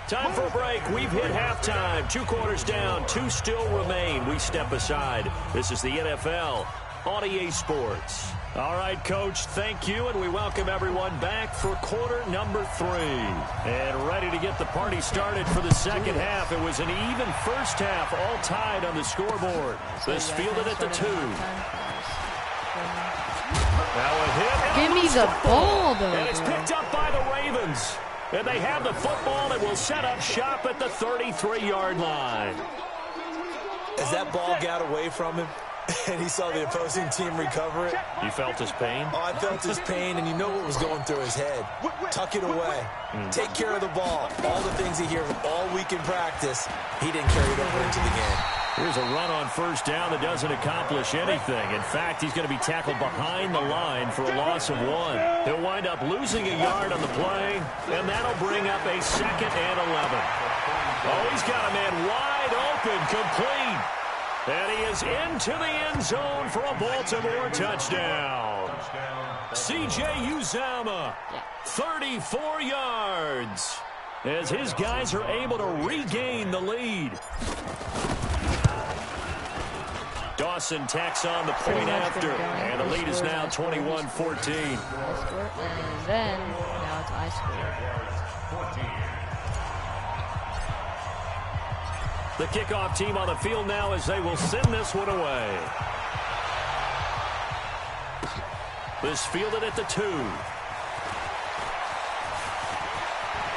Time for a break. We've hit halftime. 2 quarters down. 2 still remain. We step aside. This is the NFL on EA Sports. All right, Coach, thank you, and we welcome everyone back for quarter number 3. And ready to get the party started for the second half. It was an even first half, all tied on the scoreboard. This fielded at the 2. Now a hit. Give me the ball, though. And it's picked up by the Ravens. And they have the football that will set up shop at the 33-yard line. As that ball got away from him, and he saw the opposing team recover it. You felt his pain? Oh, I felt his pain, and you know what was going through his head. Tuck it away. Take care of the ball. All the things he hears all week in practice, he didn't carry it over into the game. Here's a run on first down that doesn't accomplish anything. In fact, he's going to be tackled behind the line for a loss of 1. He'll wind up losing a yard on the play, and that'll bring up a 2nd and 11. Oh, he's got a man wide open, complete. And he is into the end zone for a Baltimore touchdown. C.J. Uzomah, 34 yards, as his guys are able to regain the lead. Dawson tacks on the point after, and the lead is now 21-14. And then, now it's I score. The kickoff team on the field now as they will send this one away. This fielded at the 2.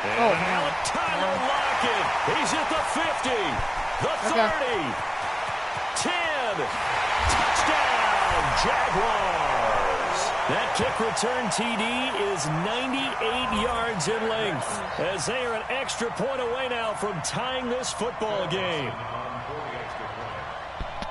And now Tyler Lockett. He's at the 50, the 30, 10. Touchdown, Jaguars. That kick return TD is 98 yards in length, as they are an extra point away now from tying this football game.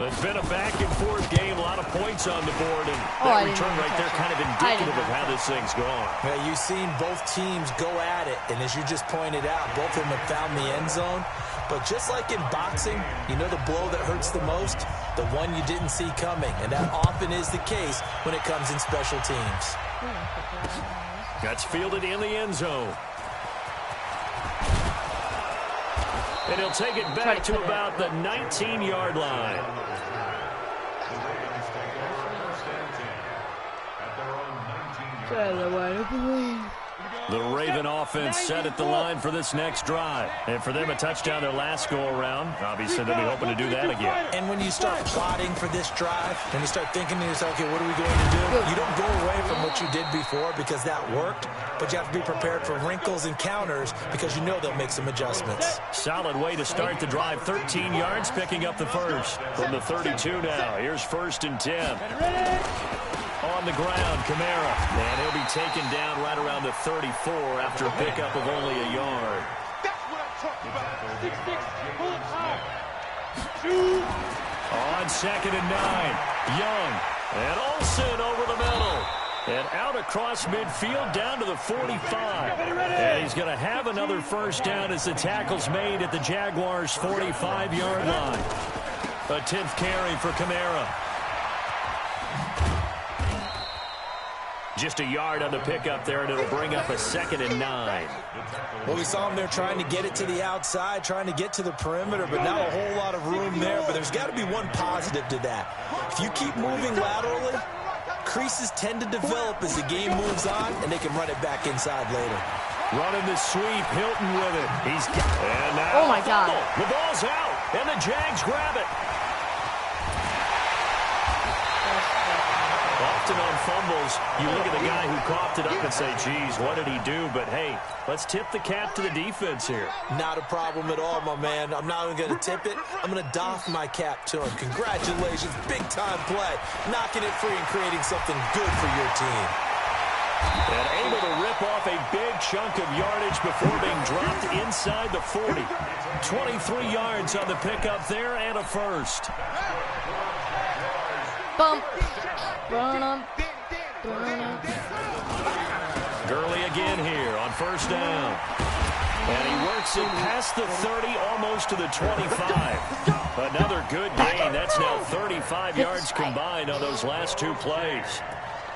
It's been a back-and-forth game, a lot of points on the board, and that return right there kind of indicative of how this thing's going. Yeah, you've seen both teams go at it, and as you just pointed out, both of them have found the end zone. But just like in boxing, you know the blow that hurts the most? The one you didn't see coming, and that often is the case when it comes in special teams. That's fielded in the end zone. And he'll take it back to about the 19-yard line. The Raven offense set at the line for this next drive. And for them, a touchdown their last go-around. Obviously, they'll be hoping to do that again. And when you start plotting for this drive, and you start thinking to yourself, okay, what are we going to do? You don't go away from what you did before because that worked, but you have to be prepared for wrinkles and counters because you know they'll make some adjustments. Solid way to start the drive. 13 yards, picking up the first. From the 32 now, here's 1st and 10. On the ground, Kamara, and he'll be taken down right around the 34 after a pickup of only a yard. That's what I'm talking about. 6'6", pull it high. On 2nd and 9, Young, and Olsen over the middle. And out across midfield down to the 45. And he's going to have another first down as the tackle's made at the Jaguars' 45-yard line. A 10th carry for Kamara. Just a yard on the pickup there, and it'll bring up a 2nd and 9. Well, we saw him there trying to get it to the outside, trying to get to the perimeter, but not a whole lot of room there. But there's got to be one positive to that. If you keep moving laterally, creases tend to develop as the game moves on, and they can run it back inside later. Running the sweep, Hilton with it. He's got it. And now oh, my God. The ball's out, and the Jags grab it. Often on fumbles, you look at the guy who coughed it up and say, geez, what did he do? But, hey, let's tip the cap to the defense here. Not a problem at all, my man. I'm not even going to tip it. I'm going to doff my cap to him. Congratulations. Big-time play. Knocking it free and creating something good for your team. And able to rip off a big chunk of yardage before being dropped inside the 40. 23 yards on the pickup there and a first. Bump. Gurley again here on first down. And he works it past the 30, almost to the 25. Another good gain. That's now 35 yards combined on those last 2 plays.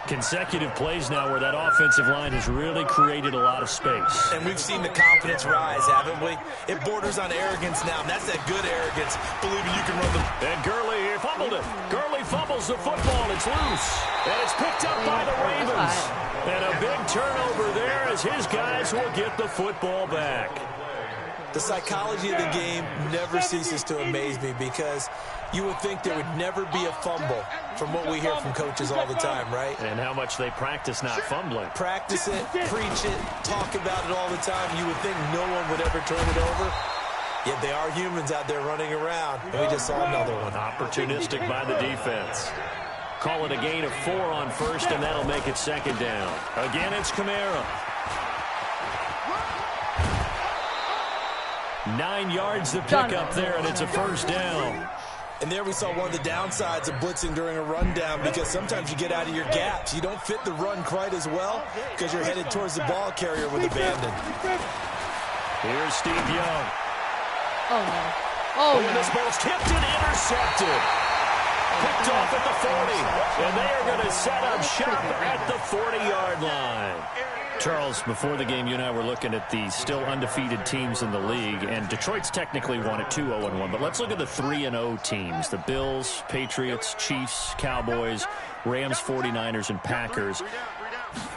Consecutive plays now where that offensive line has really created a lot of space. And we've seen the confidence rise, haven't we? It borders on arrogance now, and that's that good arrogance, believing you can run the... And Gurley here fumbled it. Gurley fumbles the football. It's loose. And it's picked up by the Ravens. And a big turnover there as his guys will get the football back. The psychology of the game never ceases to amaze me because you would think there would never be a fumble from what we hear from coaches all the time, right? And how much they practice not fumbling. Practice it, preach it, talk about it all the time. You would think no one would ever turn it over. Yet they are humans out there running around, and we just saw another one. Opportunistic by the defense. Call it a gain of 4 on first, and that'll make it second down. Again, it's Kamara. 9 yards to pick up there, and it's a first down. And there we saw one of the downsides of blitzing during a rundown because sometimes you get out of your gaps. You don't fit the run quite as well because you're headed towards the ball carrier with abandon. Here's Steve Young. Oh, no. Oh, no. This ball's tipped and intercepted. Picked off at the 40. And they are going to set up shop at the 40-yard line. Charles, before the game, you and I were looking at the still undefeated teams in the league, and Detroit's technically won at 2-0-1, but let's look at the 3-0 teams. The Bills, Patriots, Chiefs, Cowboys, Rams, 49ers, and Packers.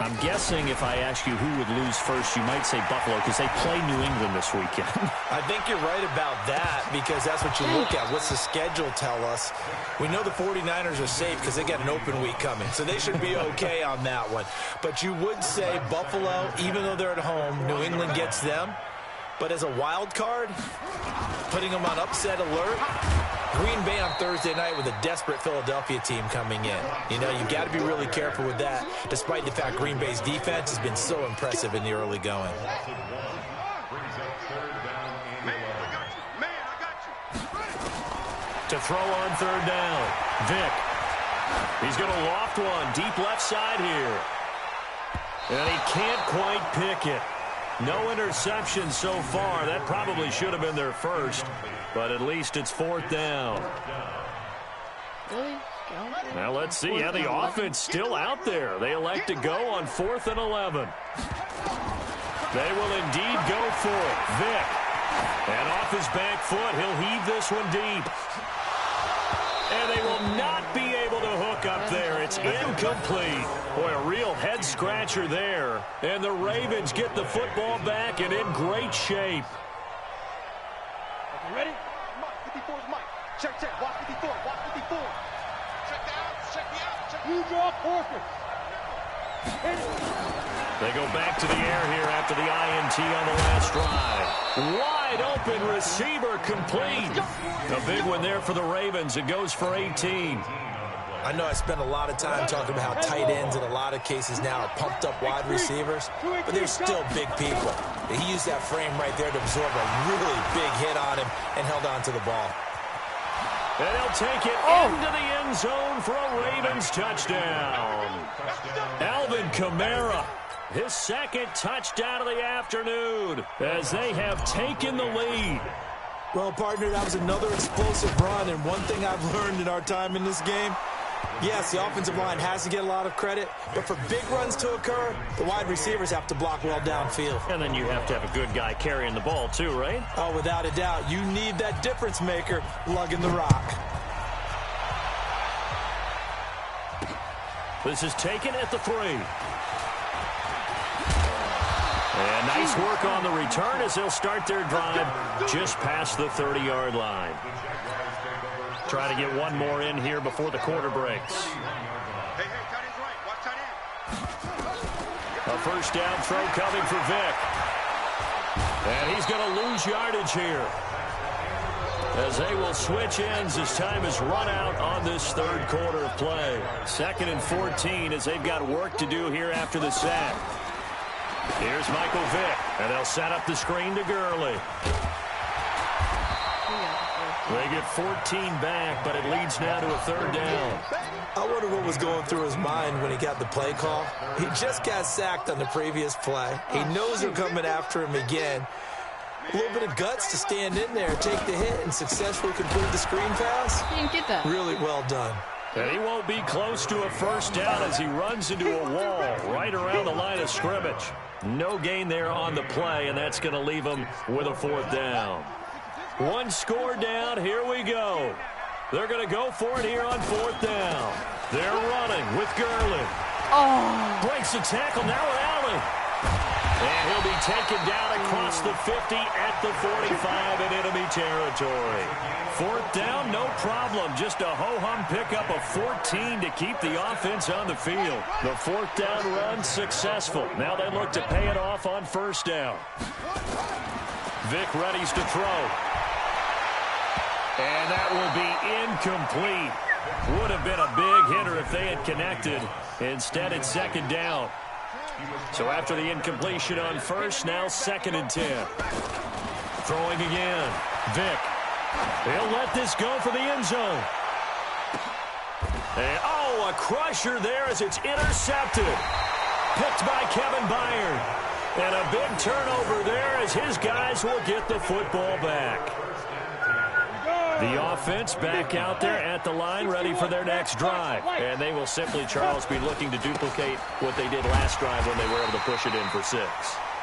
I'm guessing if I ask you who would lose first, you might say Buffalo because they play New England this weekend. I think you're right about that because that's what you look at. What's the schedule tell us? We know the 49ers are safe because they got an open week coming, so they should be okay on that one. But you would say Buffalo, even though they're at home, New England gets them. But as a wild card, putting them on upset alert, Green Bay on Thursday night with a desperate Philadelphia team coming in. You know, you've got to be really careful with that, despite the fact Green Bay's defense has been so impressive in the early going. To throw on third down, Vick. He's going to loft one deep left side here. And he can't quite pick it. No interception so far. That probably should have been their first, but at least it's fourth down. Now let's see. Yeah, the offense still out there. They elect to go on 4th and 11. They will indeed go for it. Vick. And off his back foot, he'll heave this one deep. And they will not be able to hook up there. It's incomplete. Boy, a real head-scratcher there. And the Ravens get the football back and in great shape. You ready? Mike, 54 is Mike. Check, watch 54, watch 54. Check the out, check the out, check the out. You draw Porter. They go back to the air here after the INT on the last drive. Wide open receiver complete. A big one there for the Ravens. It goes for 18. I know I spent a lot of time talking about how tight ends in a lot of cases now are pumped up wide receivers, but they're still big people. He used that frame right there to absorb a really big hit on him and held on to the ball. And he'll take it into the end zone for a Ravens touchdown. Alvin Kamara, his second touchdown of the afternoon as they have taken the lead. Well, partner, that was another explosive run, and one thing I've learned in our time in this game, yes, the offensive line has to get a lot of credit, but for big runs to occur, the wide receivers have to block well downfield. And then you have to have a good guy carrying the ball too, right? Oh, without a doubt. You need that difference maker lugging the rock. This is taken at the 3. And nice work on the return as they'll start their drive just past the 30-yard line. Try to get one more in here before the quarter breaks. Hey, tight end's right. Watch tight end. A first down throw coming for Vick. And he's going to lose yardage here as they will switch ends as time is run out on this third quarter of play. 2nd and 14 as they've got work to do here after the sack. Here's Michael Vick, and they'll set up the screen to Gurley. They get 14 back, but it leads now to a third down. I wonder what was going through his mind when he got the play call. He just got sacked on the previous play. He knows they're coming after him again. A little bit of guts to stand in there, take the hit, and successfully complete the screen pass. He didn't get that. Really well done. And he won't be close to a first down as he runs into a wall right around the line of scrimmage. No gain there on the play, and that's going to leave him with a fourth down. One score down. Here we go. They're going to go for it here on fourth down. They're running with Gurley. Breaks the tackle now with Allen. And he'll be taken down across the 50 at the 45 in enemy territory. Fourth down, no problem. Just a ho-hum pickup of 14 to keep the offense on the field. The fourth down run successful. Now they look to pay it off on first down. Vic readies to throw. And that will be incomplete. Would have been a big hitter if they had connected. Instead, it's second down. So after the incompletion on first, now 2nd and 10. Throwing again. Vic. He'll let this go for the end zone. And, a crusher there as it's intercepted. Picked by Kevin Byard. And a big turnover there as his guys will get the football back. The offense back out there at the line, ready for their next drive. And they will simply, Charles, be looking to duplicate what they did last drive when they were able to push it in for 6.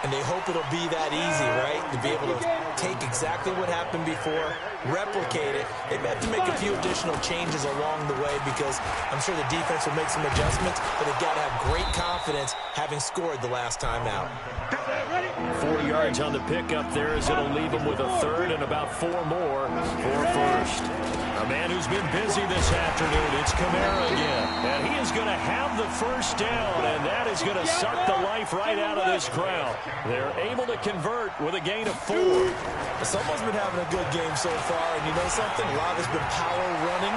And they hope it'll be that easy, right? To be able to take exactly what happened before, replicate it. They may have to make a few additional changes along the way because I'm sure the defense will make some adjustments, but they've got to have great confidence having scored the last time out. 4 yards on the pickup there as it'll leave them with a third and about 4 more for first. A man who's been busy this afternoon, it's Kamara again. And he is going to have the first down, and that is going to suck the life right out of this crowd. They're able to convert with a gain of 4. Someone's been having a good game so far, and you know something? A lot has been power running.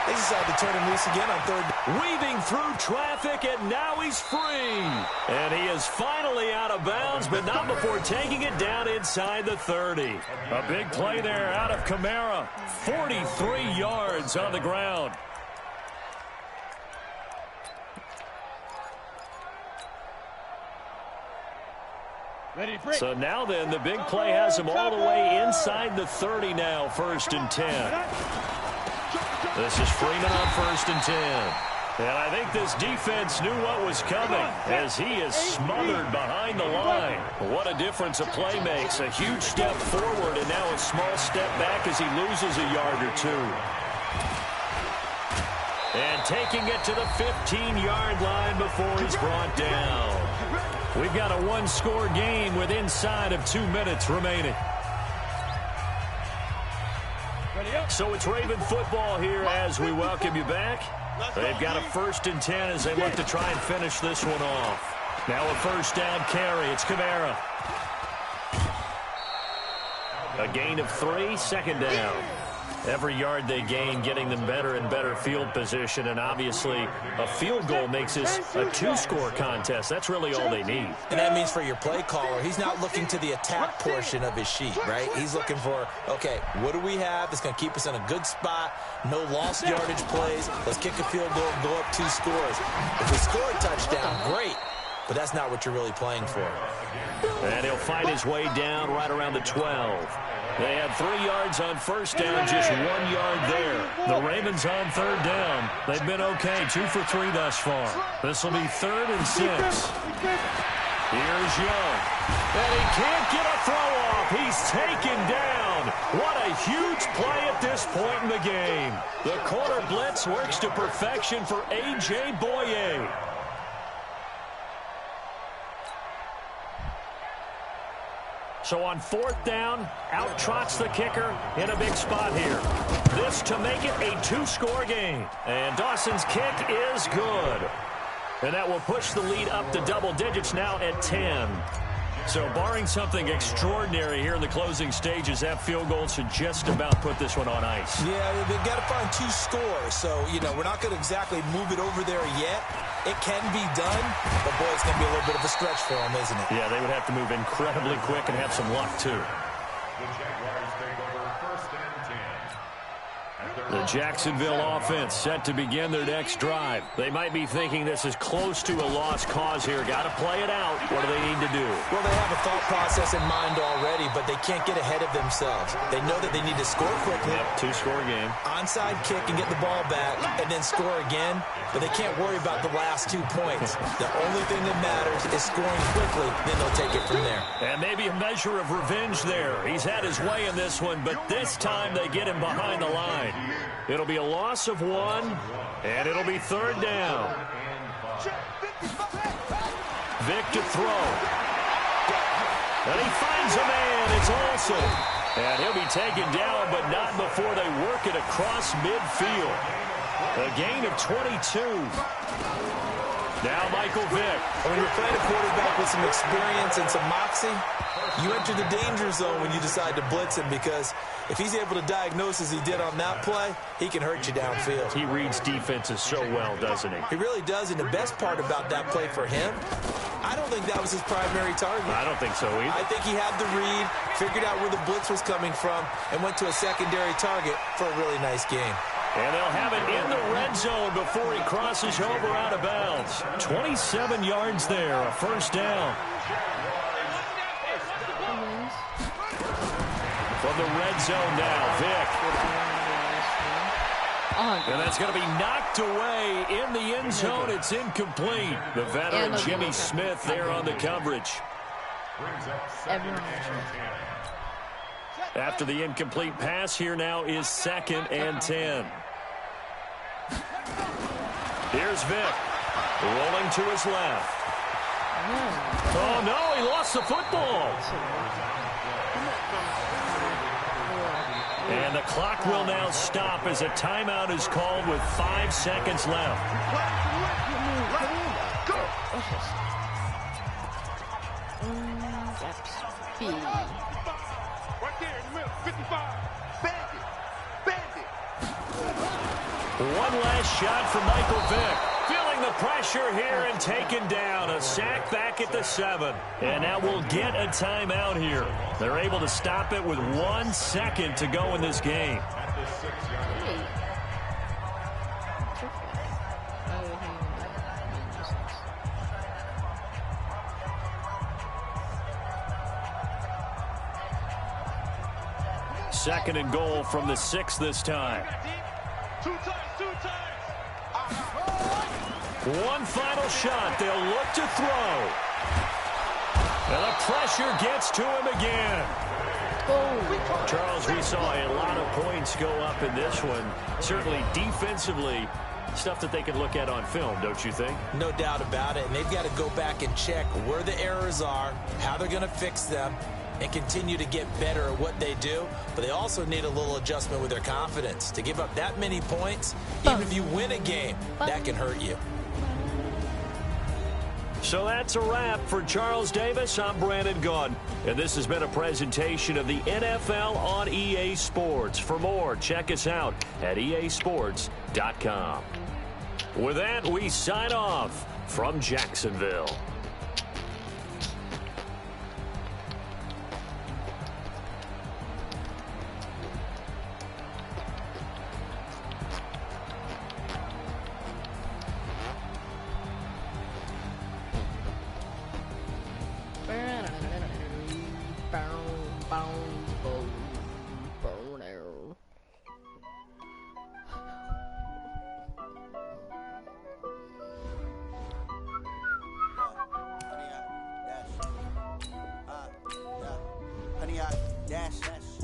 They decided to turn him loose again on third. Weaving through traffic, and now he's free. And he is finally out of bounds, but not before taking it down inside the 30. A big play there out of Kamara. 43 yards on the ground. So now then, the big play has him all the way inside the 30 now, 1st and 10. This is Freeman on 1st and 10. And I think this defense knew what was coming as he is smothered behind the line. What a difference a play makes. A huge step forward and now a small step back as he loses a yard or 2. And taking it to the 15-yard line before he's brought down. We've got a one-score game with inside of 2 minutes remaining. So it's Raven football here as we welcome you back. They've got a 1st and 10 as they look to try and finish this one off. Now a first down carry. It's Kamara. A gain of 3, 2nd down. Every yard they gain getting them better and better field position, and obviously a field goal makes this a 2-score contest. That's really all they need. And that means for your play caller, he's not looking to the attack portion of his sheet, right? He's looking for, okay, what do we have that's going to keep us in a good spot? No lost yardage plays. Let's kick a field goal and go up 2 scores. If we score a touchdown, great, but that's not what you're really playing for. And he'll fight his way down right around the 12. They had 3 yards on first down, just 1 yard there. The Ravens on 3rd down. They've been okay, 2 for 3 thus far. This will be 3rd and 6. Here's Young. And he can't get a throw off. He's taken down. What a huge play at this point in the game. The corner blitz works to perfection for A.J. Boye. So on 4th down, out trots the kicker in a big spot here. This to make it a 2-score game. And Dawson's kick is good. And that will push the lead up to double digits now at 10. So barring something extraordinary here in the closing stages, that field goal should just about put this one on ice. Yeah, they've got to find 2 scores. So, you know, we're not going to exactly move it over there yet. It can be done, but, boy, it's going to be a little bit of a stretch for them, isn't it? Yeah, they would have to move incredibly quick and have some luck, too. The Jaguars take over 1st and 10 The Jacksonville offense set to begin their next drive. They might be thinking this is close to a lost cause here. Got to play it out. What do they need to do? Well, they have a thought process in mind already, but they can't get ahead of themselves. They know that they need to score quickly. Yep, two-score game. Onside kick and get the ball back and then score again, but they can't worry about the last 2 points. The only thing that matters is scoring quickly, then they'll take it from there. And maybe a measure of revenge there. He's had his way in this one, but this time they get him behind the line. It'll be a loss of 1, and it'll be 3rd down. Vick to throw. And he finds a man. It's Olsen. And he'll be taken down, but not before they work it across midfield. A gain of 22. Now Michael Vick. When you're playing a quarterback with some experience and some moxie, you enter the danger zone when you decide to blitz him, because if he's able to diagnose as he did on that play, he can hurt you downfield. He reads defenses so well, doesn't he? He really does, and the best part about that play for him, I don't think that was his primary target. I don't think so either. I think he had the read, figured out where the blitz was coming from, and went to a secondary target for a really nice game. And they'll have it in the red zone before he crosses over out of bounds. 27 yards there, a 1st down. From the red zone now, Vick. And that's going to be knocked away in the end zone. It's incomplete. The veteran Jimmy Smith there on the coverage. After the incomplete pass, here now is 2nd and 10. Here's Vick. Rolling to his left. Oh, no, he lost the football. And the clock will now stop as a timeout is called with 5 seconds left. Right there in the middle, 55. Bandit. Bandit. One last shot for Michael Vick. Feeling the pressure here and taken down. A sack back at the 7. And now we'll get a timeout here. They're able to stop it with 1 second to go in this game. Second and goal from the 6 this time. Two times. One final shot. They'll look to throw. And the pressure gets to him again. Oh. Charles, we saw a lot of points go up in this one. Certainly defensively, stuff that they can look at on film, don't you think? No doubt about it. And they've got to go back and check where the errors are, how they're going to fix them, and continue to get better at what they do. But they also need a little adjustment with their confidence. To give up that many points, even if you win a game, that can hurt you. So that's a wrap for Charles Davis. I'm Brandon Gunn, and this has been a presentation of the NFL on EA Sports. For more, check us out at easports.com. With that, we sign off from Jacksonville.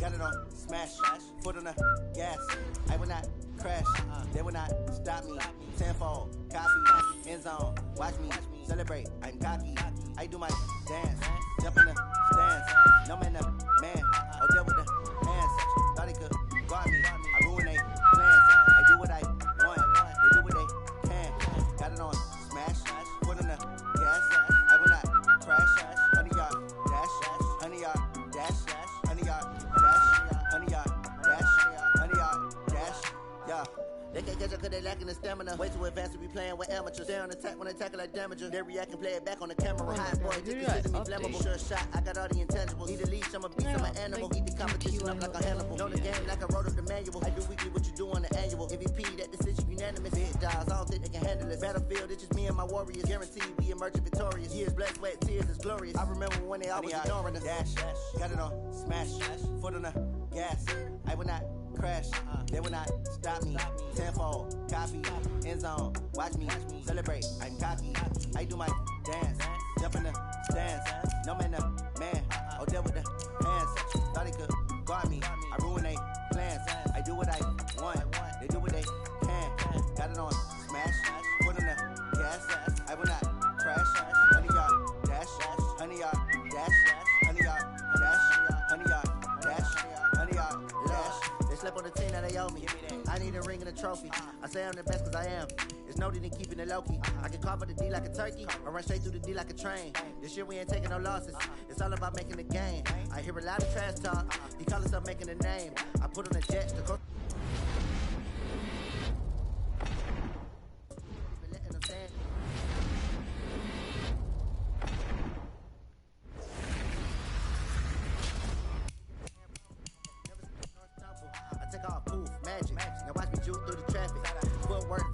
Got it on smash, foot on the gas. I will not crash, they will not stop me. Tenfold, copy, end zone, watch me celebrate. I'm cocky, I do my dance, jump in the stands. No man, the man, I'll deal with the hands. Thought he could guard me, I ruin they plans. I do what I want, they do what they can. Got it on smash, foot on the gas. I will not crash, 100 yard dash, 100 yard dash, 100 yard dash, 100 yard dash, 100 yard dash, yeah. They can't catch up cause they lacking the stamina. Way too advanced to be playing with amateurs. Stay on attack when they tackle like damager. They react and play it back on the camera. Hot boy, just consider me flammable. Sure shot, I got all the intangibles. Need a leash, I'm a beast, I'm an animal. Eat the competition up like a Hannibal. Know the game like I wrote up the manual. I do weekly what you do on the annual. MVP, that decision unanimous. Big jobs, I don't think they can handle it. Battlefield, it's just me and my warriors. Guaranteed we emerge victorious. Years, blood, sweat, tears is glorious. I remember when they always ignoring us. Dash, got it on, smash, foot on the gas. I will not crash, they will not stop me. Tenfold, copy, end zone, watch me celebrate. I'm cocky, I do my dance, jump in the stands. No man, the man, oh, there with the hands. Thought he could guard me, I ruin they plans. I do what I want, they do what they can. Got it on, smash, foot on the gas. I will not crash, 100 yard dash, 100 yard dash, 100 yard dash, 100 yard dash, 100 yard dash. They slept on the team that they owe me. I need a ring and a trophy. I say I'm the best cause I am. It's noted in keeping it low-key. I can carve up the D like a turkey or run straight through the D like a train. This year we ain't taking no losses. It's all about making the game. I hear a lot of trash talk. He call himself making a name. I put on a jet to go.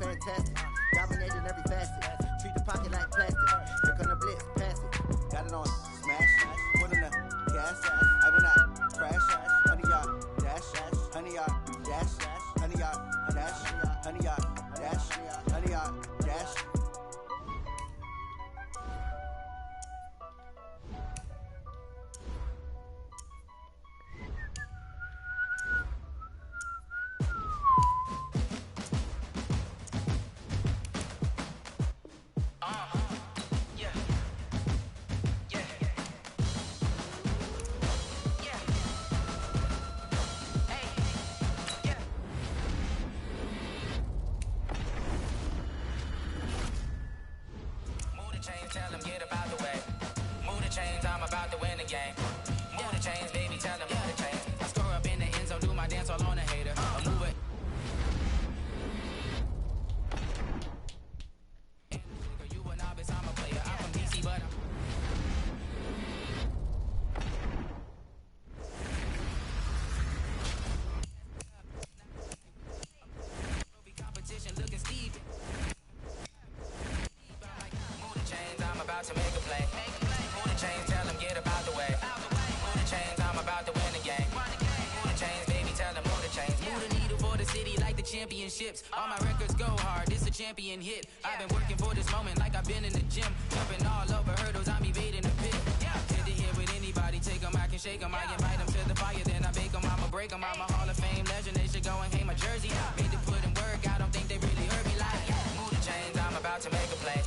Fantastic, dominating every facet. Treat the pocket like plastic. Here come the blitz, pass it. Got it on, smash, put on the gas. I will not crash. 100 yard dash, 100 yard dash, 100 yard dash, 100 yard dash, 100 yard dash. Tell them get about the way. Move the chains, I'm about to win the game. Move the chains, baby, tell them move the chains. I score up in the end zone, do my dance all on a hater. I move it. You a novice, I'm a player. I'm from DC, but competition looking Steve. To make a play. Move the chains, tell them get about the way. Move the chains, I'm about to win the game. Move the chains, baby, tell them move the chains. Move the needle for the city like the championships. All my records go hard, this a champion hit. I've been working for this moment like I've been in the gym. Jumping all over hurdles, I'm evading the pit. Hit to hit with anybody, take them, I can shake them. I invite them to the fire, then I bake them. I'ma break them, I'm a Hall of Fame legend. They should go and hang my jersey. Made to put in work, I don't think they really heard me like. Move the chains, I'm about to make a play.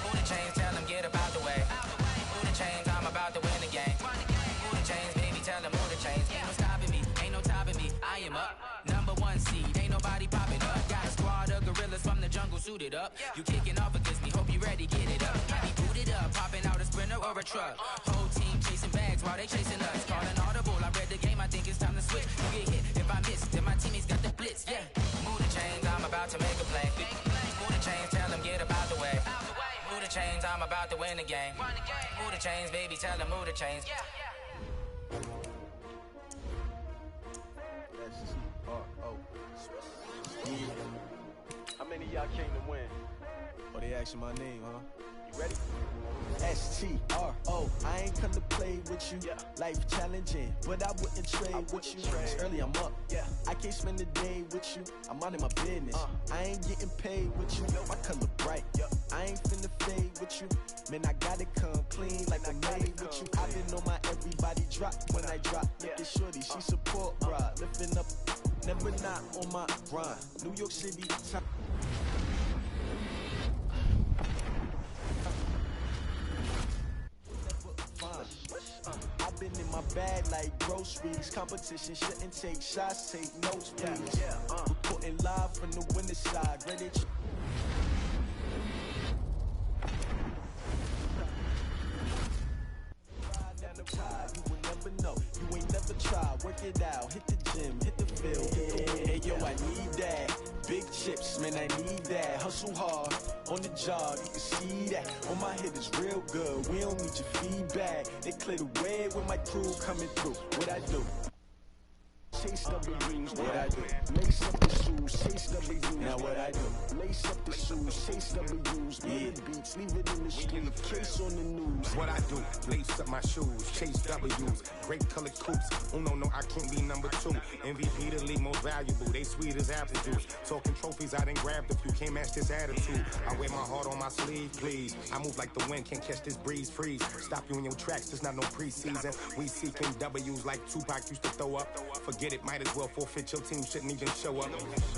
Move the chains, tell them get about the way. Move the chains, I'm about to win the game. Move the chains, baby, tell them move the chains. Ain't no stopping me, ain't no topping me. I am up, #1 seed, ain't nobody popping up. Got a squad of gorillas from the jungle suited up. You kicking off against me, hope you ready, get it up. Got me booted up, popping out a sprinter or a truck. Whole team chasing bags while they chasing us. Calling audible, I read the game, I think it's time to switch. You get hit if I miss, then my teammates got the blitz, yeah. Move the chains, I'm about to make a play. Move the chains, tell them get about the way. Move the chains, I'm about to win the game. Move the chains, baby, tell them move the chains. How many of y'all came to win? Oh, they asking my name, huh? You ready? STRO, I ain't come to play with you. Life challenging, but I wouldn't trade with you. It's early, I'm up. I can't spend the day with you. I'm minding my business. I ain't getting paid with you. My color bright. I ain't finna fade with you. Man, I gotta come clean like I made with you. I've been on my everybody drop when I drop. Look at shorty, she support ride. Lifting up, never not on my grind. New York City, time. I've been in my bag like groceries. Competition shouldn't take shots, take notes, please. Reporting live from the winter side. Ready to you will never know. You ain't never tried. Work it out. Hit the gym. Hit the field. Hey, yo, I need that. Big chips, man, I need that. Hustle hard on the job, you can see that. On my head is real good. We don't need your feedback. They clear the way when my crew coming through. What I do? chase W's. What I do? Lace up the shoes, chase W's. Now what I do? Lace up the shoes, chase W's. Yeah. Beats, leave it in the street, case on the news. What I do? Lace up my shoes, chase W's. Great colored coops. Oh no, I can't be number 2. MVP the league most valuable. They sweet as apple juice. Talking trophies, I done grabbed a few. Can't match this attitude. I wear my heart on my sleeve, please. I move like the wind, can't catch this breeze. Freeze. Stop you in your tracks. There's not no preseason. We seeking W's like Tupac used to throw up. Forget it, might as well forfeit. Your team shouldn't even show up.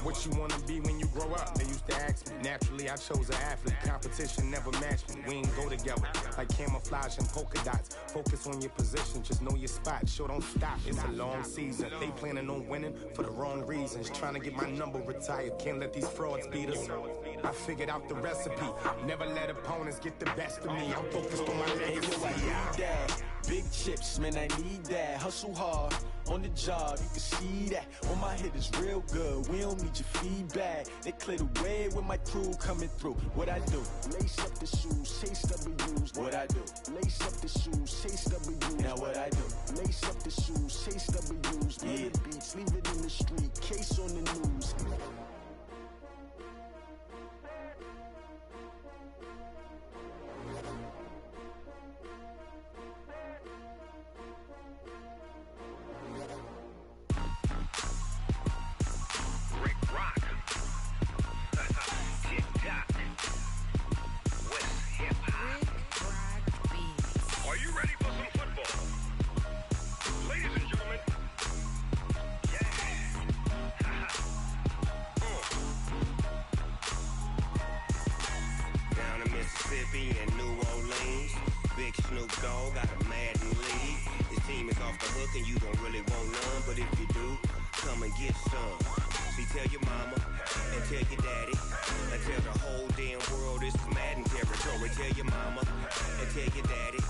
What you wanna be when you grow up? They used to ask me. Naturally, I chose an athlete. Competition never matched me. We ain't go together like camouflage and polka dots. Focus on your position, just know your spot. Sure, don't stop. It's a long season. They planning on winning for the wrong reasons. Trying to get my number retired. Can't let these frauds beat us. I figured out the recipe. Never let opponents get the best of me. I'm focused on my legacy. Big chips, man, I need that. Hustle hard on the job, you can see that. On my head is real good, we don't need your feedback. They clear the way with my crew coming through. What I do? Lace up the shoes, chase W's. What I do? Lace up the shoes, chase W's. Now what I do? Lace up the shoes, chase W's. Yeah. Beats, leave it in the street, case on the news. And New Orleans, Big Snoop Dogg got a Madden league. His team is off the hook and you don't really want none, but if you do, come and get some. See, tell your mama and tell your daddy and tell the whole damn world this is Madden territory. Tell your mama and tell your daddy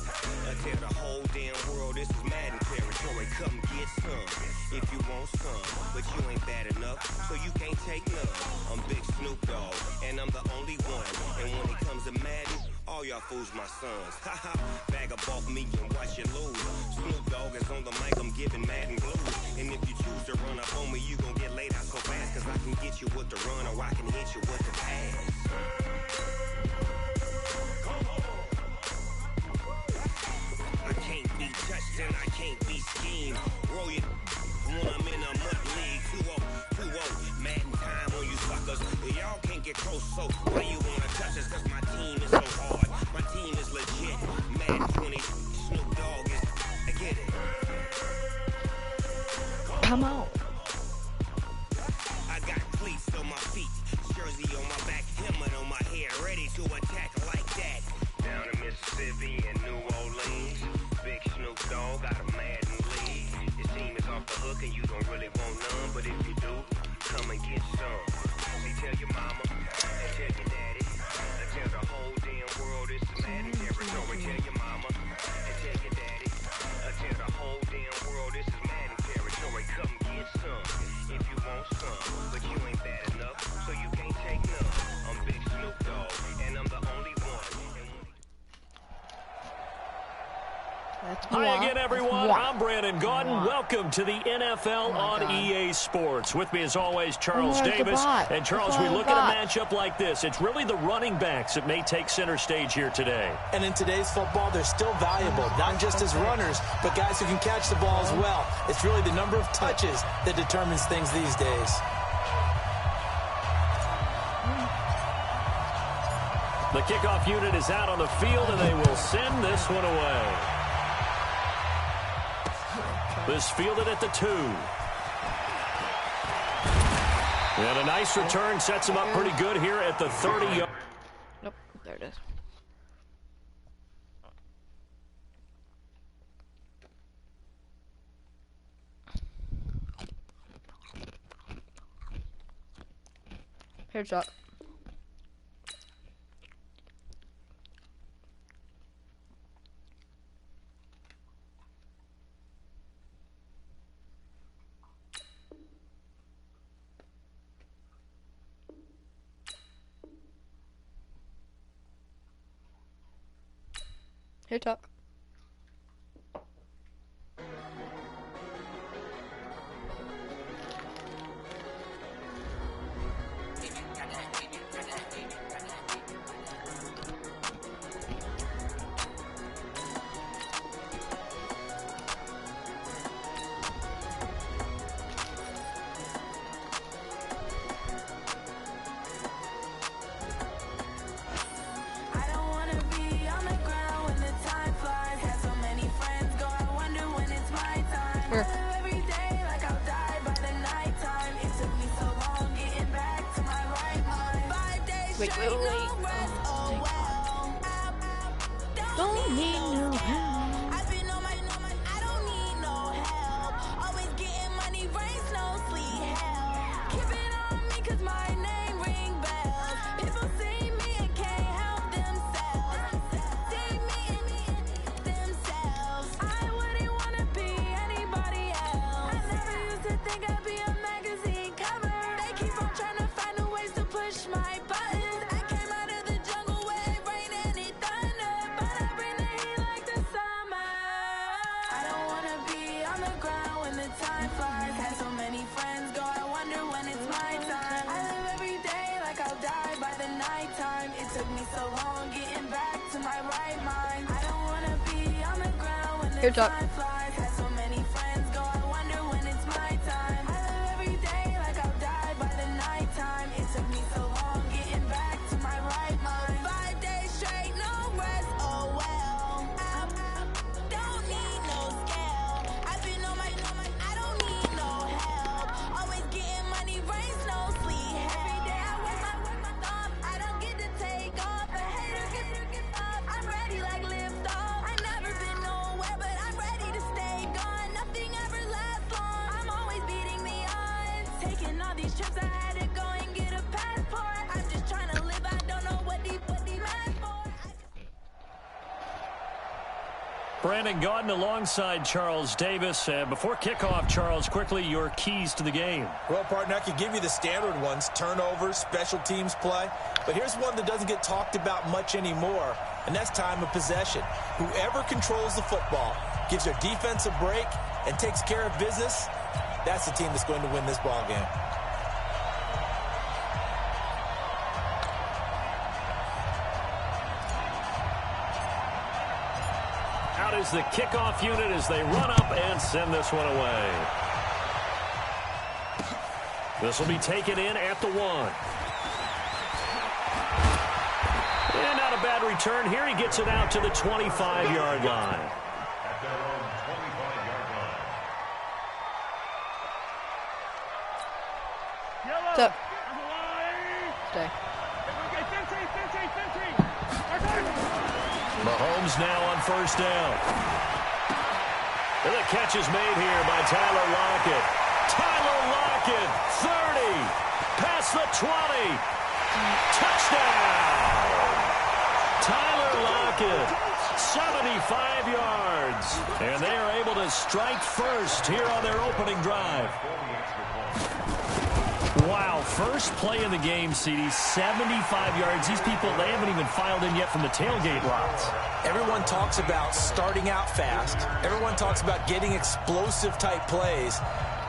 and tell the whole damn world this is Madden territory. Come get some if you want some, but you ain't bad enough, so you can't take none. I'm Big Snoop Dogg and I'm the only one, and when it comes to Madden, all y'all fools my sons. Haha, bag up off me and watch you lose. Snoop Dogg is on the mic, I'm giving Madden blues. And if you choose to run up on me, you gon' get laid out so fast, cause I can get you with the run or I can hit you with the pass. I can't be touched and I can't be schemed. Roll you when I'm in a mud league. 2-0, Madden time on you suckers. Y'all can't get close, so why you wanna touch us? Cause my team is so hard. My team is legit. Madden 20, Snoop Dogg is, I get it. Come on. I got cleats on my feet, jersey on my back, helmet on my head, ready to attack like that. Down in Mississippi and New Orleans, Big Snoop Dogg got a Madden league. His team is off the hook and you don't really want none, but if you do, come and get some. See, tell your mama and tell your daddy and tell the whole damn world this is Madden territory. Tell your mama and tell your daddy and tell the whole damn world this is Madden territory. Come get some if you want some, but you ain't bad enough, so you can't take none. I'm Big Snoop Dogg and I'm the only one. Hi again, everyone. I'm Brandon Gaudin. Welcome to the NFL on EA Sports. With me, as always, Charles Davis. And, Charles, we look at a matchup like this. It's really the running backs that may take center stage here today. And in today's football, they're still valuable, not just as runners, but guys who can catch the ball as well. It's really the number of touches that determines things these days. The kickoff unit is out on the field, and they will send this one away. This fielded at the 2. And a nice return sets him up pretty good here at the 30-yard. Nope, there it is. Here's up. Here, talk. Here. Wait. Don't need no help. Here, Doc. Brandon Gaudin alongside Charles Davis. Before kickoff, Charles, quickly your keys to the game. Well, partner, I could give you the standard ones, turnovers, special teams play. But here's one that doesn't get talked about much anymore, and that's time of possession. Whoever controls the football, gives their defense a break, and takes care of business, that's the team that's going to win this ball game. Out is the kickoff unit as they run up and send this one away. This will be taken in at the 1. And not a bad return here. He gets it out to the 25-yard line. Step. Stay. Mahomes now on first down. And the catch is made here by Tyler Lockett. Tyler Lockett, 30, past the 20. Touchdown! Tyler Lockett, 75 yards. And they are able to strike first here on their opening drive. Wow, first play in the game, CD, 75 yards. These people, they haven't even filed in yet from the tailgate lots. Everyone talks about starting out fast. Everyone talks about getting explosive-type plays.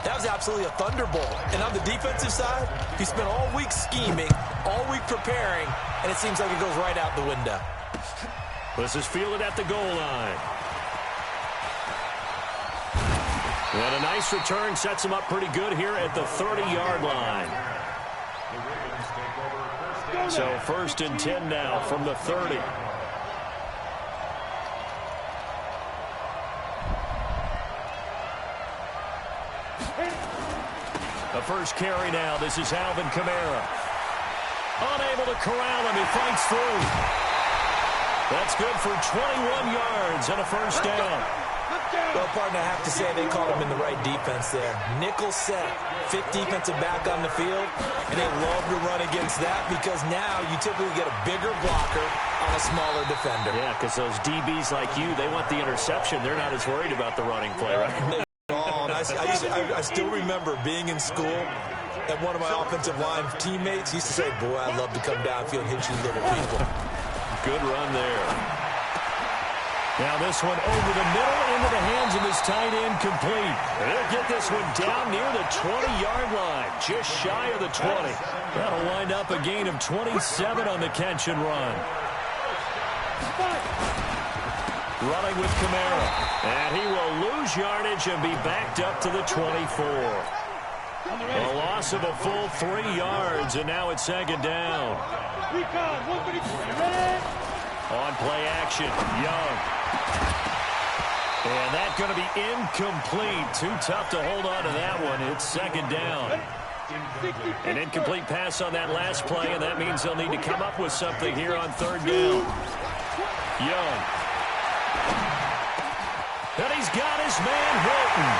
That was absolutely a thunderbolt. And on the defensive side, he spent all week scheming, all week preparing, and it seems like it goes right out the window. This is fielded at the goal line. And a nice return sets him up pretty good here at the 30-yard line. So 1st and 10 now from the 30. The first carry now. This is Alvin Kamara. Unable to corral him. He fights through. That's good for 21 yards and a first down. Well, partner, I have to say they caught him in the right defense there. Nickel set, 5th defensive back on the field, and they love to run against that because now you typically get a bigger blocker on a smaller defender. Yeah, because those DBs like you, they want the interception. They're not as worried about the running play, right? I still remember being in school, and one of my offensive line teammates used to say, boy, I'd love to come downfield and hit you little people. Good run there. Now this one over the middle into the hands of his tight end, complete. They'll get this one down near the 20-yard line, just shy of the 20. That'll wind up a gain of 27 on the catch and run. Running with Kamara. And he will lose yardage and be backed up to the 24. A loss of a full 3 yards, and now it's 2nd down. On play action, Young. And that's going to be incomplete. Too tough to hold on to that one. It's second down. An incomplete pass on that last play, and that means they'll need to come up with something here on third down. Young. And he's got his man Hilton.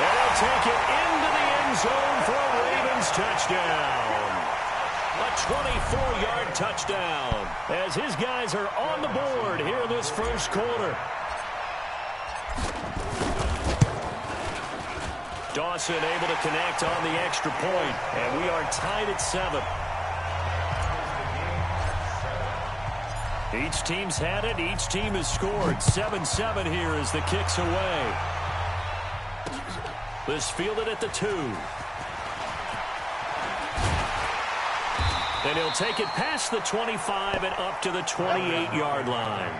And he'll take it into the end zone for a Ravens touchdown. A 24-yard touchdown as his guys are on the board here in this first quarter. Dawson able to connect on the extra point, and we are tied at 7. Each team's had it. Each team has scored. 7-7 here as the kick's away. This fielded at the 2. And he'll take it past the 25 and up to the 28-yard line.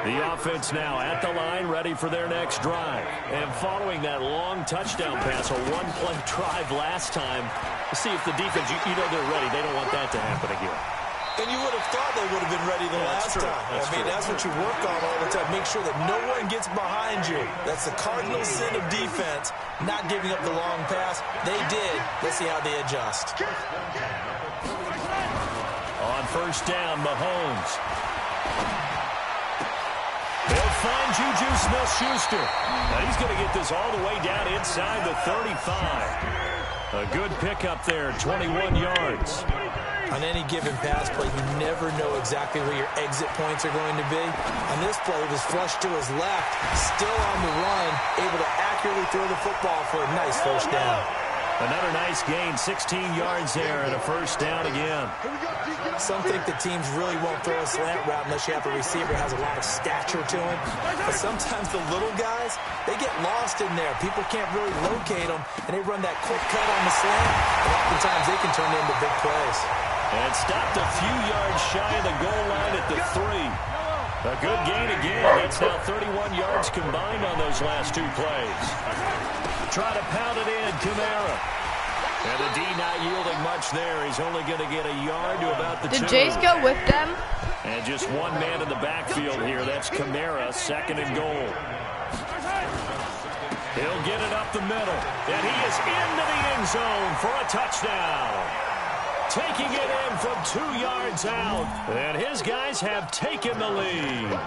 The offense now at the line, ready for their next drive. And following that long touchdown pass, a one-play drive last time, to see if the defense, you know they're ready. They don't want that to happen again. And you would have thought they would have been ready the last time. That's what you work on all the time. Make sure that no one gets behind you. That's the cardinal sin of defense, not giving up the long pass. They did. Let's see how they adjust. On first down, Mahomes. They'll find Juju Smith-Schuster. Now he's going to get this all the way down inside the 35. A good pickup there, 21 yards. On any given pass play, you never know exactly where your exit points are going to be. On this play, it was flushed to his left, still on the run, able to accurately throw the football for a nice first down. Another nice gain, 16 yards there and a first down again. Some think the teams really won't throw a slant route unless you have a receiver who has a lot of stature to him. But sometimes the little guys, they get lost in there. People can't really locate them, and they run that quick cut on the slant, and oftentimes they can turn it into big plays. And stopped a few yards shy of the goal line at the 3. A good gain again. That's now 31 yards combined on those last 2 plays. Try to pound it in, Kamara. And the D not yielding much there. He's only going to get a yard to about the 2. Did Jace go with them? And just one man in the backfield here. That's Kamara, second and goal. He'll get it up the middle. And he is into the end zone for a touchdown. Taking it in from 2 yards out. And his guys have taken the lead.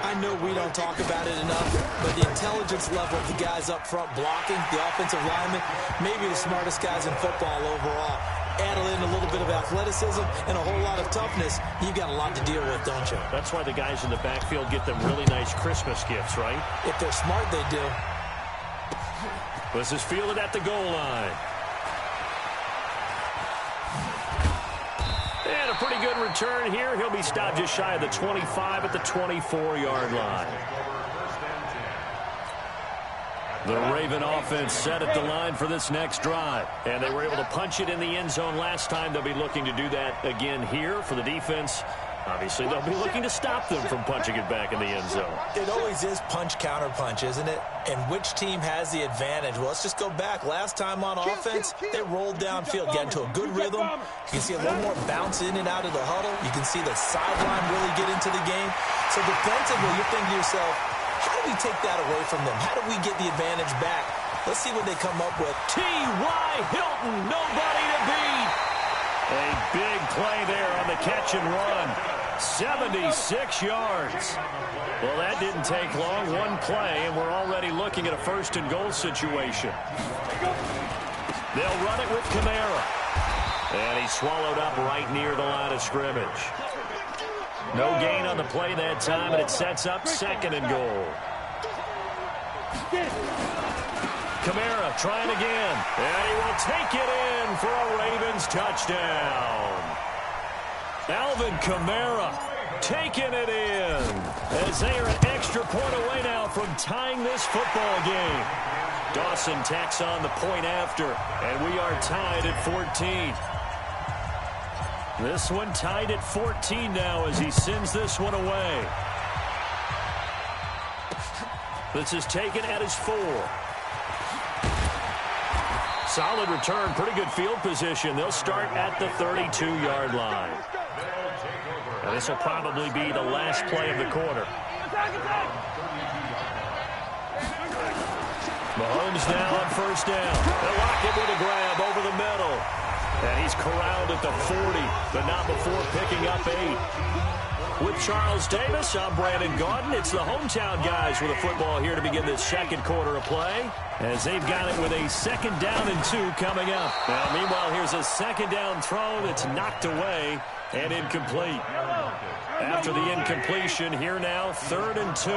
I know we don't talk about it enough, but the intelligence level of the guys up front blocking, the offensive linemen, maybe the smartest guys in football overall. Add in a little bit of athleticism and a whole lot of toughness, you've got a lot to deal with, don't you? That's why the guys in the backfield get them really nice Christmas gifts, right? If they're smart, they do. This is fielded at the goal line. And a pretty good return here. He'll be stopped just shy of the 25 at the 24-yard line. The Raven offense set at the line for this next drive. And they were able to punch it in the end zone last time. They'll be looking to do that again here for the defense. Obviously, they'll be looking to stop them from punching it back in the end zone. It always is punch-counter-punch, isn't it? And which team has the advantage? Well, let's just go back. Last time on offense, they rolled downfield, got into a good rhythm. You can see a little more bounce in and out of the huddle. You can see the sideline really get into the game. So defensively, you're thinking to yourself, how do we take that away from them? How do we get the advantage back? Let's see what they come up with. T.Y. Hilton, nobody to beat. A big play there on the catch and run. 76 yards. Well, that didn't take long. One play, and we're already looking at a first and goal situation. They'll run it with Kamara. And he's swallowed up right near the line of scrimmage. No gain on the play that time, and it sets up second and goal. Kamara trying again, and he will take it in for a Ravens touchdown. Alvin Kamara taking it in as they are an extra point away now from tying this football game. Dawson tacks on the point after, and we are tied at 14. This one tied at 14 now as he sends this one away. This is taken at his 4. Solid return, pretty good field position. They'll start at the 32-yard line. And this will probably be the last play of the quarter. Mahomes now on first down. They'll lock him with a grab over the middle. And he's corralled at the 40, but not before picking up 8. With Charles Davis, I'm Brandon Gaudin. It's the hometown guys with the football here to begin this second quarter of play, as they've got it with a 2nd down and 2 coming up. Now, meanwhile, here's a 2nd down throw that's knocked away and incomplete. After the incompletion, here now, 3rd and 2.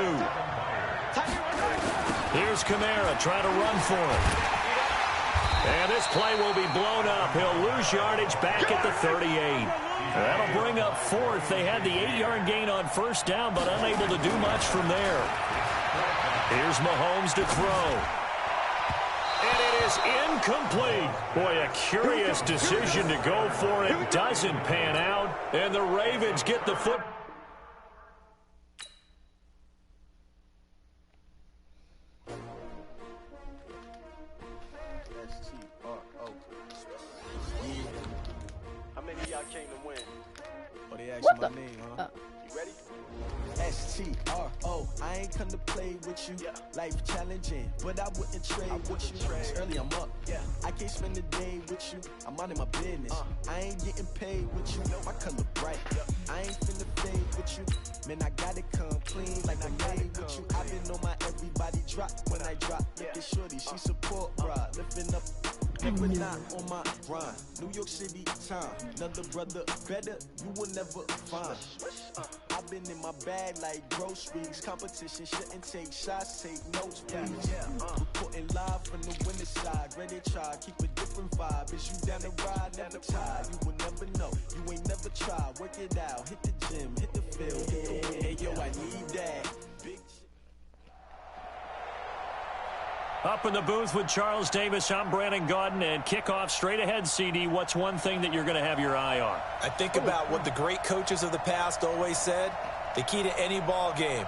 Here's Kamara trying to run for it. And this play will be blown up. He'll lose yardage back at the 38. That'll bring up 4th. They had the 8-yard gain on first down, but unable to do much from there. Here's Mahomes to throw. And it is incomplete. Boy, a curious decision to go for it. Doesn't pan out. And the Ravens get the foot. What the? Name, huh? You ready? S-T-R-O. I ain't come to play with you. Life challenging, but I wouldn't trade with you. It's early, I'm up. I can't spend the day with you. I'm minding my business. I ain't getting paid with you. My color bright. I ain't finna fade with you. Man, I gotta come clean like I made with you. I been on my everybody drop when I drop. Look at shorty, she support, bruh. Lifting up. Never not on my grind. New York City time. Another brother better, you will never find. I've been in my bag like groceries. Competition shouldn't take shots, take notes, please. Reporting live from the winning side. Ready to try, keep a different vibe. Is you down the ride, never tired. You will never know, you ain't never tried. Work it out, hit the gym, hit the field, hit the win. Hey yo, I need that. Big Up in the booth with Charles Davis, I'm Brandon Gaudin, and kickoff straight ahead, CD. What's one thing that you're going to have your eye on? I think about what the great coaches of the past always said. The key to any ball game.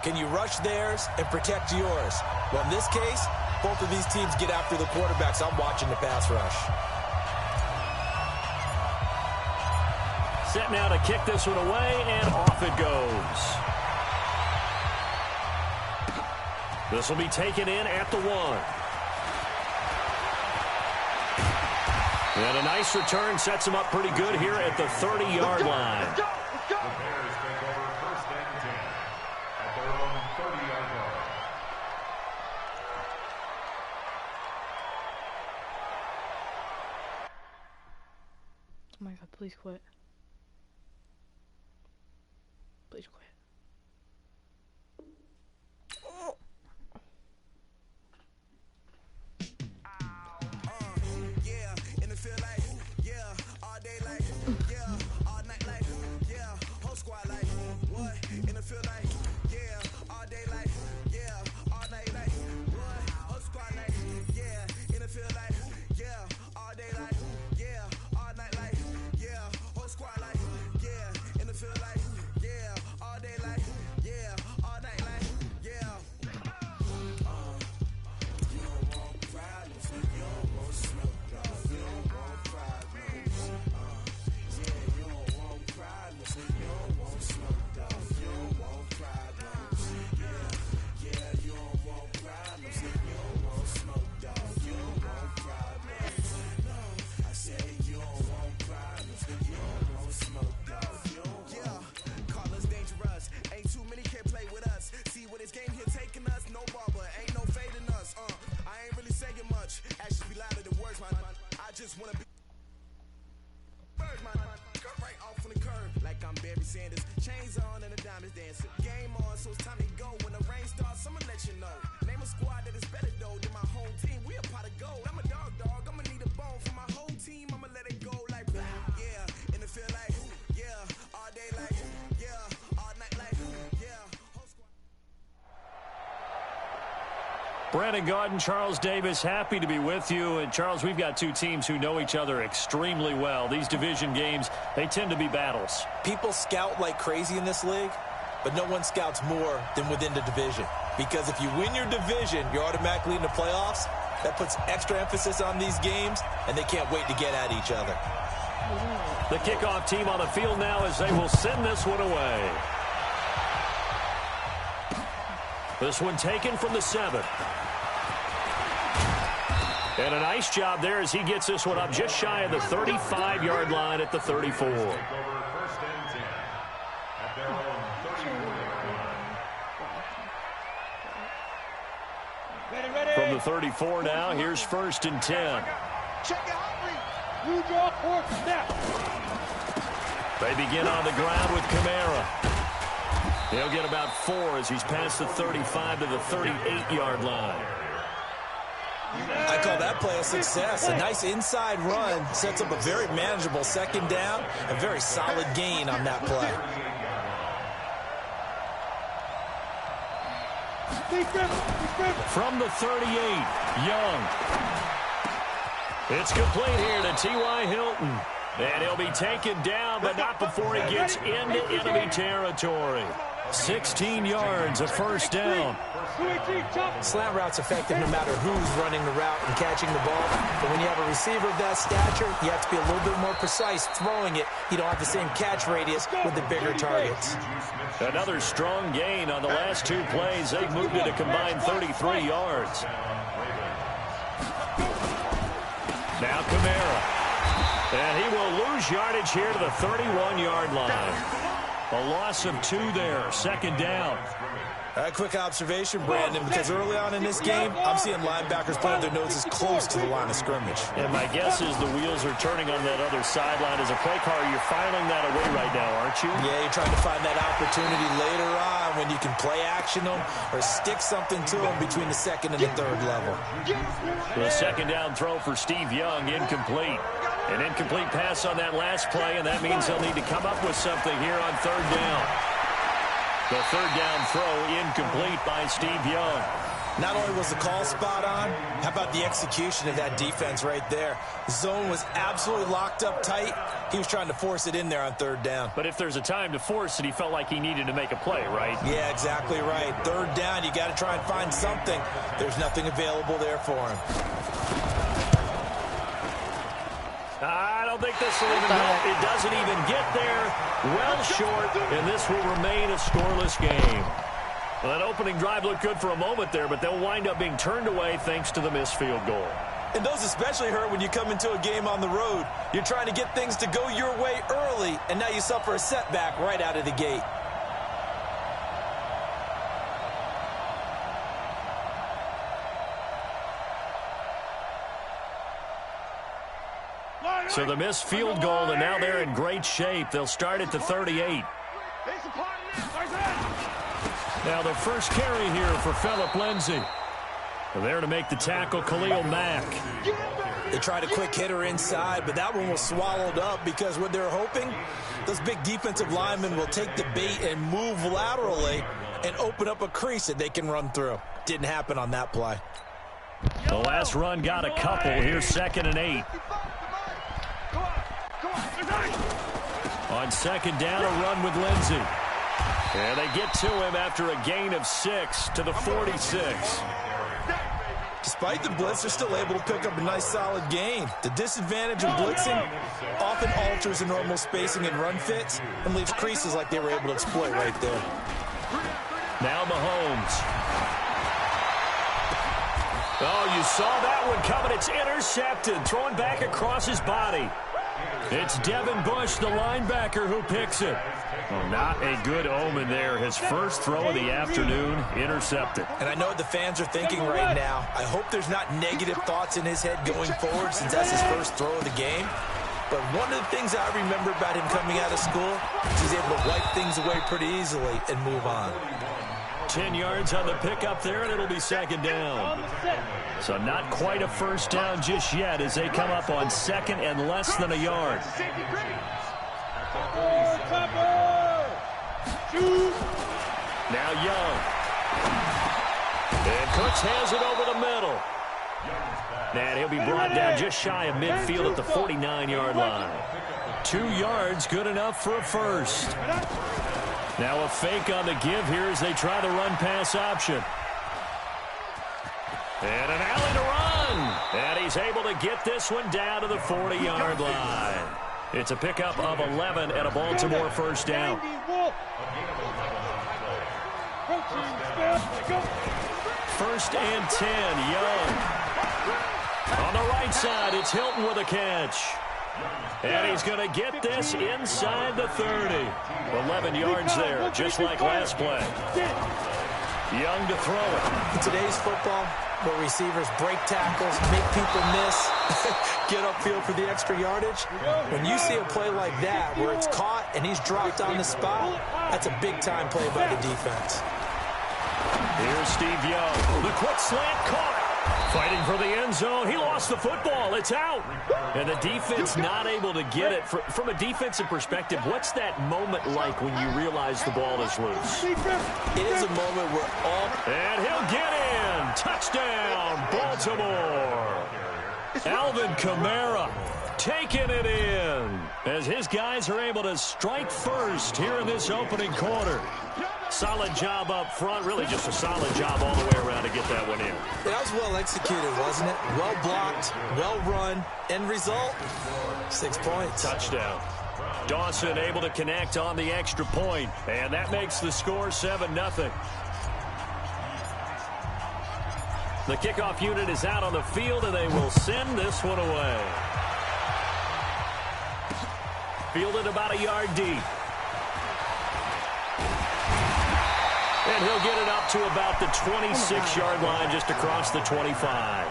Can you rush theirs and protect yours? Well, in this case, both of these teams get after the quarterbacks. I'm watching the pass rush. Set now to kick this one away, and off it goes. This will be taken in at the 1. And a nice return sets him up pretty good here at the 30-yard line. Let's go! The Bears take over 1st and 10 at their own 30-yard line. Oh my god, please quit. Please quit. Chains on and the diamonds dancing. Game on, so it's time to go. When the rain starts, I'ma let you know. Name a squad that is better though than my home team. We a pot of gold. I'm a dog. I'ma need a bone for my whole team. I'ma let it go like yeah. In the field like yeah. All day like yeah. All night like yeah. Brandon Gaudin, Charles Davis, happy to be with you. And Charles, we've got two teams who know each other extremely well. These division games, they tend to be battles. People scout like crazy in this league, but no one scouts more than within the division. Because if you win your division, you're automatically in the playoffs. That puts extra emphasis on these games, and they can't wait to get at each other. The kickoff team on the field now as they will send this one away. This one taken from the 7. And a nice job there as he gets this one up just shy of the 35-yard line at the 34. From the 34 now, here's 1st and 10. They begin on the ground with Kamara. He'll get about 4 as he's past the 35 to the 38-yard line. I call that play a success. A nice inside run sets up a very manageable 2nd down. A very solid gain on that play. From the 38, Young. It's complete here to T.Y. Hilton. And he'll be taken down, but not before he gets into enemy territory. 16 yards, a 1st down. Slant route's effective no matter who's running the route and catching the ball. But when you have a receiver of that stature, you have to be a little bit more precise throwing it. You don't have the same catch radius with the bigger targets. Another strong gain on the last 2 plays. They've moved it a combined 33 yards. Now Kamara. And he will lose yardage here to the 31-yard line. A loss of 2 there, 2nd down. A quick observation, Brandon, because early on in this game, I'm seeing linebackers plant their noses close to the line of scrimmage. And my guess is the wheels are turning on that other sideline. As a play caller, you're filing that away right now, aren't you? Yeah, you're trying to find that opportunity later on when you can play action them or stick something to them between the 2nd and the 3rd level. The 2nd down throw for Steve Young, incomplete. An incomplete pass on that last play, and that means they'll need to come up with something here on 3rd down. The 3rd down throw incomplete by Steve Young. Not only was the call spot on, how about the execution of that defense right there? Zone was absolutely locked up tight. He was trying to force it in there on 3rd down. But if there's a time to force it, he felt like he needed to make a play, right? Yeah, exactly right. 3rd down, you got to try and find something. There's nothing available there for him. I don't think this will even help. It doesn't even get there. Well short, and this will remain a scoreless game. Well, that opening drive looked good for a moment there, but they'll wind up being turned away thanks to the missed field goal. And those especially hurt when you come into a game on the road. You're trying to get things to go your way early, and now you suffer a setback right out of the gate. So the missed field goal, and now they're in great shape. They'll start at the 38. Now the first carry here for Phillip Lindsay. There to make the tackle, Khalil Mack. They tried a quick hitter inside, but that one was swallowed up because what they're hoping, those big defensive linemen will take the bait and move laterally and open up a crease that they can run through. Didn't happen on that play. The last run got a couple. Here's 2nd and 8. On 2nd down, a run with Lindsay. And they get to him after a gain of 6 to the 46. Despite the blitz, they're still able to pick up a nice solid gain. The disadvantage of blitzing often alters the normal spacing and run fits and leaves creases like they were able to exploit right there. Now Mahomes. Oh, you saw that one coming. It's intercepted, throwing back across his body. It's Devin Bush, the linebacker, who picks it. Well, not a good omen there. His first throw of the afternoon, intercepted. And I know what the fans are thinking right now. I hope there's not negative thoughts in his head going forward since that's his first throw of the game. But one of the things I remember about him coming out of school is he's able to wipe things away pretty easily and move on. 10 yards on the pickup there, and it'll be 2nd down. So not quite a first down just yet as they come up on 2nd and less than a yard. Now Young. And Cooks has it over the middle. And he'll be brought down just shy of midfield at the 49-yard line. 2 yards, good enough for a first. Now a fake on the give here as they try the run-pass option. And an alley to run. And he's able to get this one down to the 40-yard line. It's a pickup of 11 and a Baltimore first down. First and 10, Young. On the right side, it's Hilton with a catch. And he's going to get this inside the 30. 11 yards there, just like last play. Young to throw it. In today's football, where receivers break tackles, make people miss, get upfield for the extra yardage, when you see a play like that where it's caught and he's dropped on the spot, that's a big-time play by the defense. Here's Steve Young. The quick slant caught. Fighting for the end zone. He lost the football. It's out. And the defense not able to get it. From a defensive perspective, what's that moment like when you realize the ball is loose? It is a moment where all... And he'll get in. Touchdown, Baltimore. Alvin Kamara taking it in as his guys are able to strike first here in this opening quarter. Solid job up front. Really just a solid job all the way around to get that one in. That was well executed, wasn't it? Well blocked, well run. End result, 6 points. Touchdown. Dawson able to connect on the extra point, and that makes the score 7-0. The kickoff unit is out on the field, and they will send this one away. Fielded about a yard deep. And he'll get it up to about the 26-yard line, just across the 25.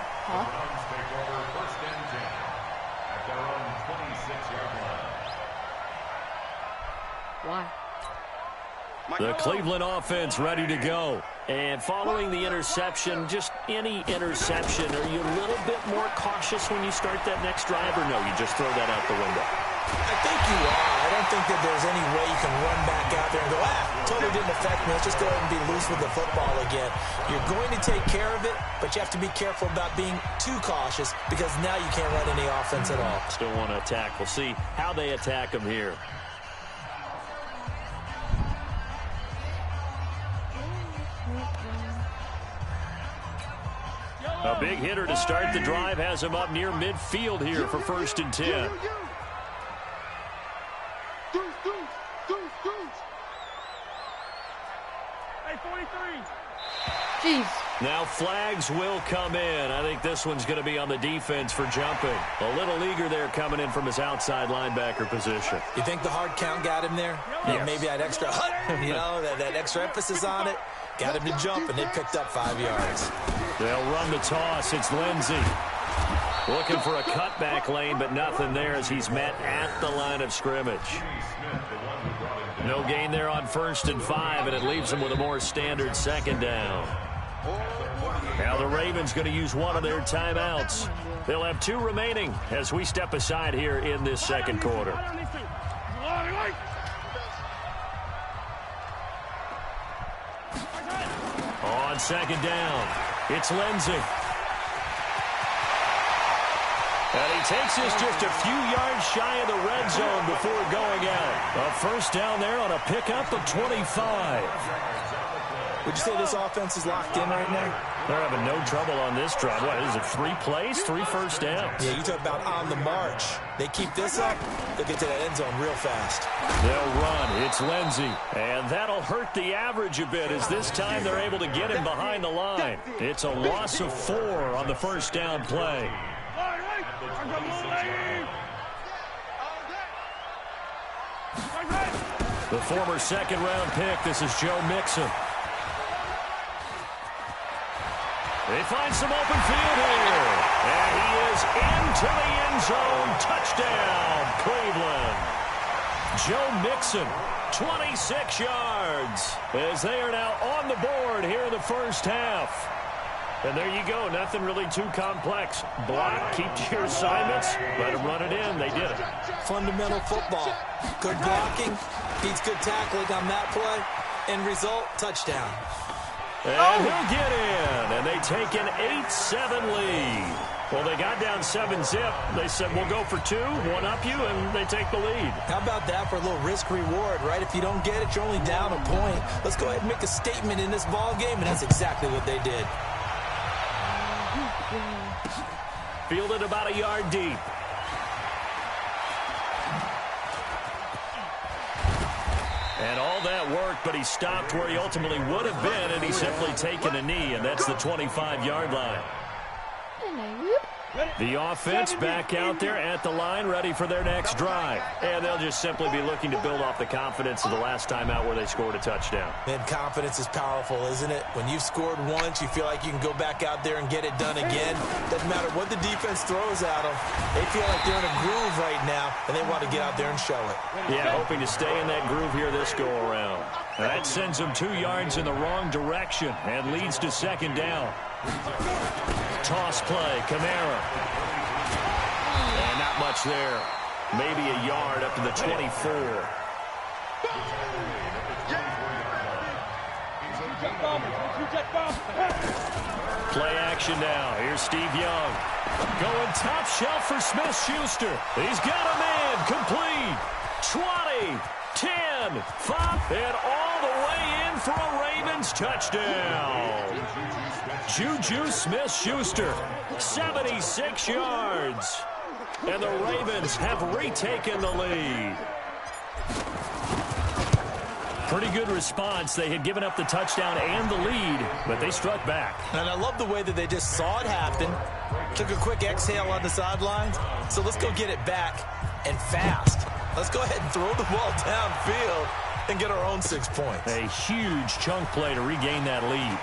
Why? The Cleveland offense ready to go. And following the interception, just any interception, are you a little bit more cautious when you start that next drive, or no, you just throw that out the window? I think you are. I don't think that there's any way you can run back out there and go, totally didn't affect me. Let's just go ahead and be loose with the football again. You're going to take care of it, but you have to be careful about being too cautious because now you can't run any offense at all. Still want to attack. We'll see how they attack him here. A big hitter to start the drive has him up near midfield here for first and 10. Jeez. Now flags will come in. I think this one's going to be on the defense for jumping. A little eager there coming in from his outside linebacker position. You think the hard count got him there? Yes. Maybe that extra that extra emphasis on it got him to jump, and they picked up 5 yards. They'll run the toss. It's Lindsey. Looking for a cutback lane, but nothing there as he's met at the line of scrimmage. No gain there on 1st and 5, and it leaves them with a more standard second down. Now the Ravens going to use one of their timeouts. They'll have 2 remaining as we step aside here in this second quarter. On second down, it's Lindsey. And he takes this just a few yards shy of the red zone before going out. A first down there on a pickup of 25. Would you say this offense is locked in right now? They're having no trouble on this drive. What is it, 3 plays, 3 first downs? Yeah, you talk about on the march. They keep this up, they'll get to that end zone real fast. They'll run. It's Lindsey. And that'll hurt the average a bit as this time they're able to get him behind the line. It's a loss of 4 on the first down play. The former second-round pick, this is Joe Mixon. They find some open field here. And he is into the end zone. Touchdown, Cleveland. Joe Mixon, 26 yards, as they are now on the board here in the first half. And there you go. Nothing really too complex. Block, keep to your assignments, let them run it in. They did it. Fundamental football. Good blocking, beats good tackling on that play. End result, touchdown. And he'll get in. And they take an 8-7 lead. Well, they got down 7-zip. They said, we'll go for 2, one up you, and they take the lead. How about that for a little risk-reward, right? If you don't get it, you're only down a point. Let's go ahead and make a statement in this ball game, and that's exactly what they did. Fielded about a yard deep. And all that worked, but he stopped where he ultimately would have been, and he's simply taken a knee, and that's the 25-yard line. The offense back out there at the line, ready for their next drive. And they'll just simply be looking to build off the confidence of the last time out where they scored a touchdown. And confidence is powerful, isn't it? When you've scored once, you feel like you can go back out there and get it done again. Doesn't matter what the defense throws at them. They feel like they're in a groove right now, and they want to get out there and show it. Yeah, hoping to stay in that groove here this go-around. That sends them 2 yards in the wrong direction and leads to second down. Toss play, Kamara. And not much there. Maybe a yard up to the 24. Play action now. Here's Steve Young. Going top shelf for Smith-Schuster. He's got a man. Complete. 20, 10, 5, and all the way in for a Ravens touchdown. Juju Smith-Schuster, 76 yards. And the Ravens have retaken the lead. Pretty good response. They had given up the touchdown and the lead, but they struck back. And I love the way that they just saw it happen, took a quick exhale on the sideline. So let's go get it back, and fast. Let's go ahead and throw the ball downfield and get our own 6 points. A huge chunk play to regain that lead.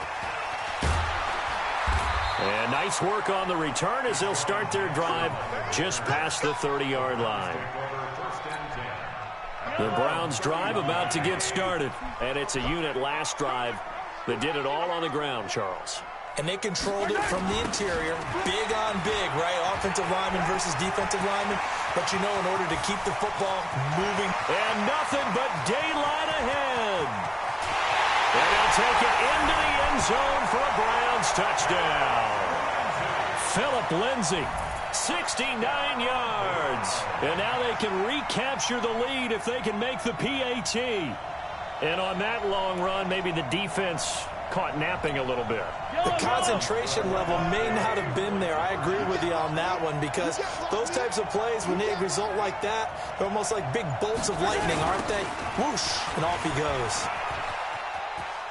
And nice work on the return as they'll start their drive just past the 30-yard line. The Browns drive about to get started. And it's a unit last drive that did it all on the ground, Charles. And they controlled it from the interior. Big on big, right? Offensive lineman versus defensive lineman. But, you know, in order to keep the football moving. And nothing but daylight ahead. And they'll take it into the end zone for a Browns touchdown. Phillip Lindsay, 69 yards. And now they can recapture the lead if they can make the PAT. And on that long run, maybe the defense caught napping a little bit. The concentration level may not have been there. I agree with you on that one, because those types of plays, when they result like that, they're almost like big bolts of lightning, aren't they? Whoosh, and off he goes.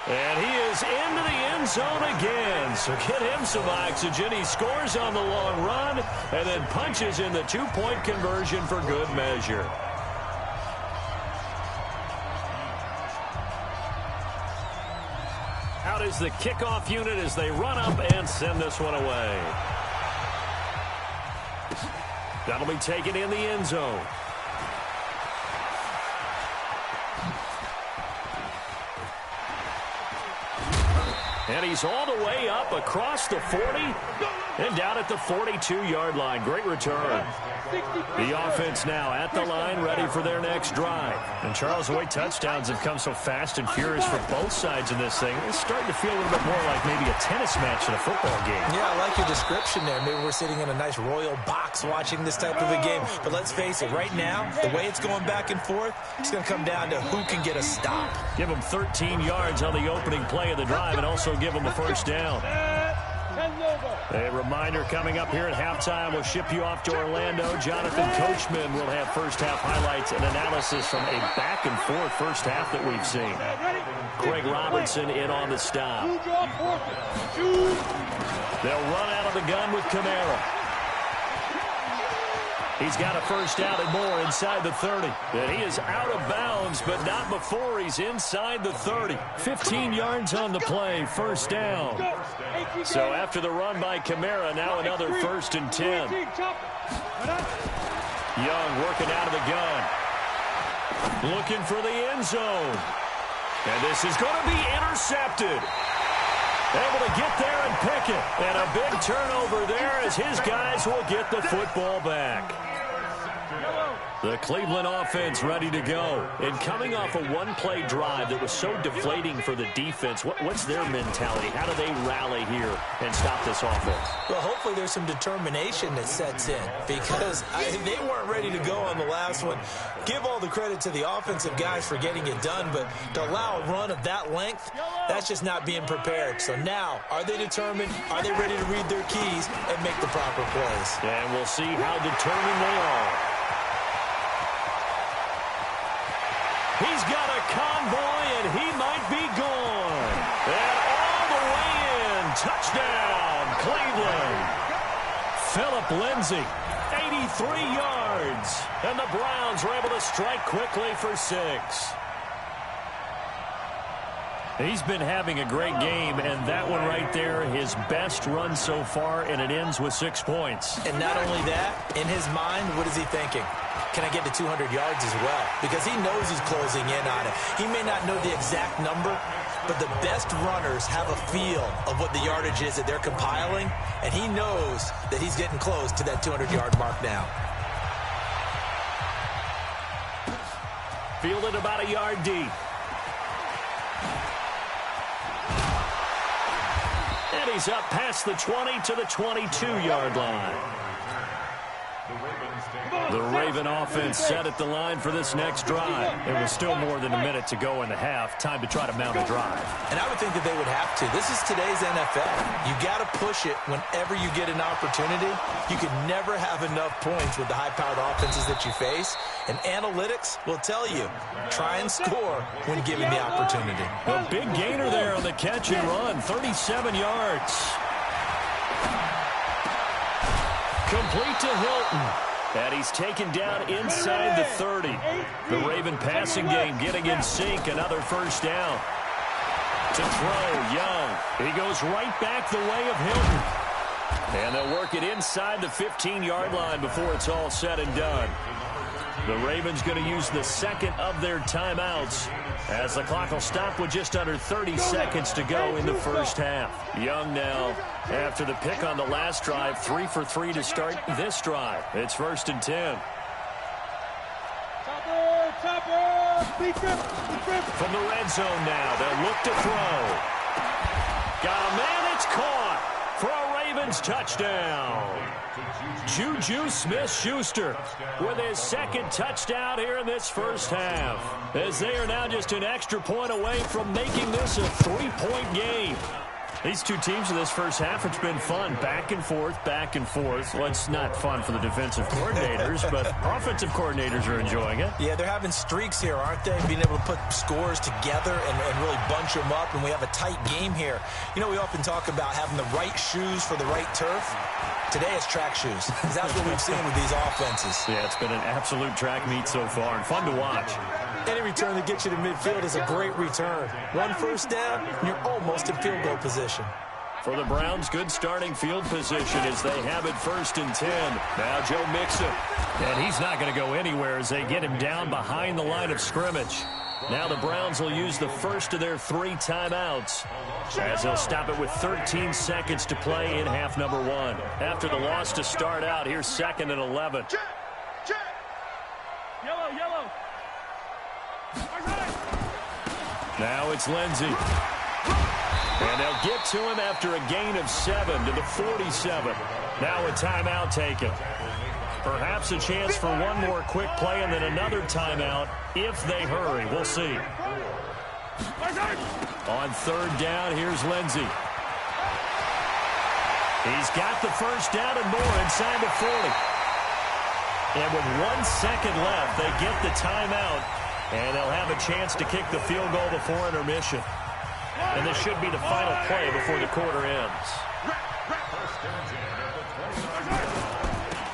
And he is into the end zone again. So get him some oxygen. He scores on the long run and then punches in the two-point conversion for good measure. Out is the kickoff unit as they run up and send this one away. That'll be taken in the end zone. And he's all the way up across the 40 and down at the 42-yard line. Great return. The offense now at the line, ready for their next drive. And Charles, the way touchdowns have come so fast and furious for both sides in this thing, it's starting to feel a little bit more like maybe a tennis match in a football game. Yeah, I like your description there. Maybe we're sitting in a nice royal box watching this type of a game. But let's face it, right now, the way it's going back and forth, it's going to come down to who can get a stop. Give them 13 yards on the opening play of the drive and also give them a first down. A reminder coming up here at halftime, we'll ship you off to Orlando. Jonathan Coachman will have first-half highlights and analysis from a back-and-forth first half that we've seen. Craig Robertson in on the stop. They'll run out of the gun with Kamara. He's got a first down and more inside the 30. And he is out of bounds, but not before he's inside the 30. 15 yards on the play, first down. So after the run by Kamara, now another 1st and 10. Young working out of the gun. Looking for the end zone. And this is going to be intercepted. Able to get there and pick it. And a big turnover there as his guys will get the football back. The Cleveland offense ready to go. And coming off a one-play drive that was so deflating for the defense, what's their mentality? How do they rally here and stop this offense? Well, hopefully there's some determination that sets in, because they weren't ready to go on the last one. Give all the credit to the offensive guys for getting it done, but to allow a run of that length, that's just not being prepared. So now, are they determined? Are they ready to read their keys and make the proper plays? And we'll see how determined they are. He's got a convoy, and he might be gone. And all the way in. Touchdown, Cleveland. Philip Lindsay, 83 yards. And the Browns were able to strike quickly for 6. He's been having a great game, and that one right there, his best run so far, and it ends with 6 points. And not only that, in his mind, what is he thinking? Can I get to 200 yards as well? Because he knows he's closing in on it. He may not know the exact number, but the best runners have a feel of what the yardage is that they're compiling, and he knows that he's getting close to that 200-yard mark now. Fielded about a yard deep. And he's up past the 20 to the 22-yard line. The Raven offense set at the line for this next drive. It was still more than a minute to go in the half. Time to try to mount a drive. And I would think that they would have to. This is today's NFL. You got to push it whenever you get an opportunity. You can never have enough points with the high-powered offenses that you face. And analytics will tell you, try and score when given the opportunity. A big gainer there on the catch and run, 37 yards. Complete to Hilton. And he's taken down inside the 30. The Raven passing game getting in sync. Another first down. To throw, Young. He goes right back the way of Hilton. And they'll work it inside the 15-yard line before it's all said and done. The Ravens going to use the second of their timeouts as the clock will stop with just under 30 seconds to go in the first half. Young now, after the pick on the last drive, 3 for 3 to start this drive. It's 1st and 10. From the red zone now, they'll look to throw. Got a man, it's caught for a Ravens touchdown. Juju Smith-Schuster with his second touchdown here in this first half, as they are now just an extra point away from making this a 3-point game. These two teams in this first half, it's been fun. Back and forth, back and forth. Well, it's not fun for the defensive coordinators, but offensive coordinators are enjoying it. Yeah, they're having streaks here, aren't they? Being able to put scores together and really bunch them up, and we have a tight game here. You know, we often talk about having the right shoes for the right turf. Today it's track shoes, because that's what we've seen with these offenses. Yeah, it's been an absolute track meet so far, and fun to watch. Any return that gets you to midfield is a great return. One first down, you're almost in field goal position. For the Browns, good starting field position as they have it 1st and 10. Now Joe Mixon. And he's not going to go anywhere as they get him down behind the line of scrimmage. Now the Browns will use the first of their 3 timeouts as they'll stop it with 13 seconds to play in half number 1. After the loss to start out, here's 2nd and 11. Yellow. Now it's Lindsay. And they'll get to him after a gain of 7 to the 47. Now a timeout taken. Perhaps a chance for one more quick play and then another timeout if they hurry. We'll see. On 3rd down, here's Lindsay. He's got the first down and more inside the 40. And with 1 second left, they get the timeout. And they'll have a chance to kick the field goal before intermission. And this should be the final play before the quarter ends.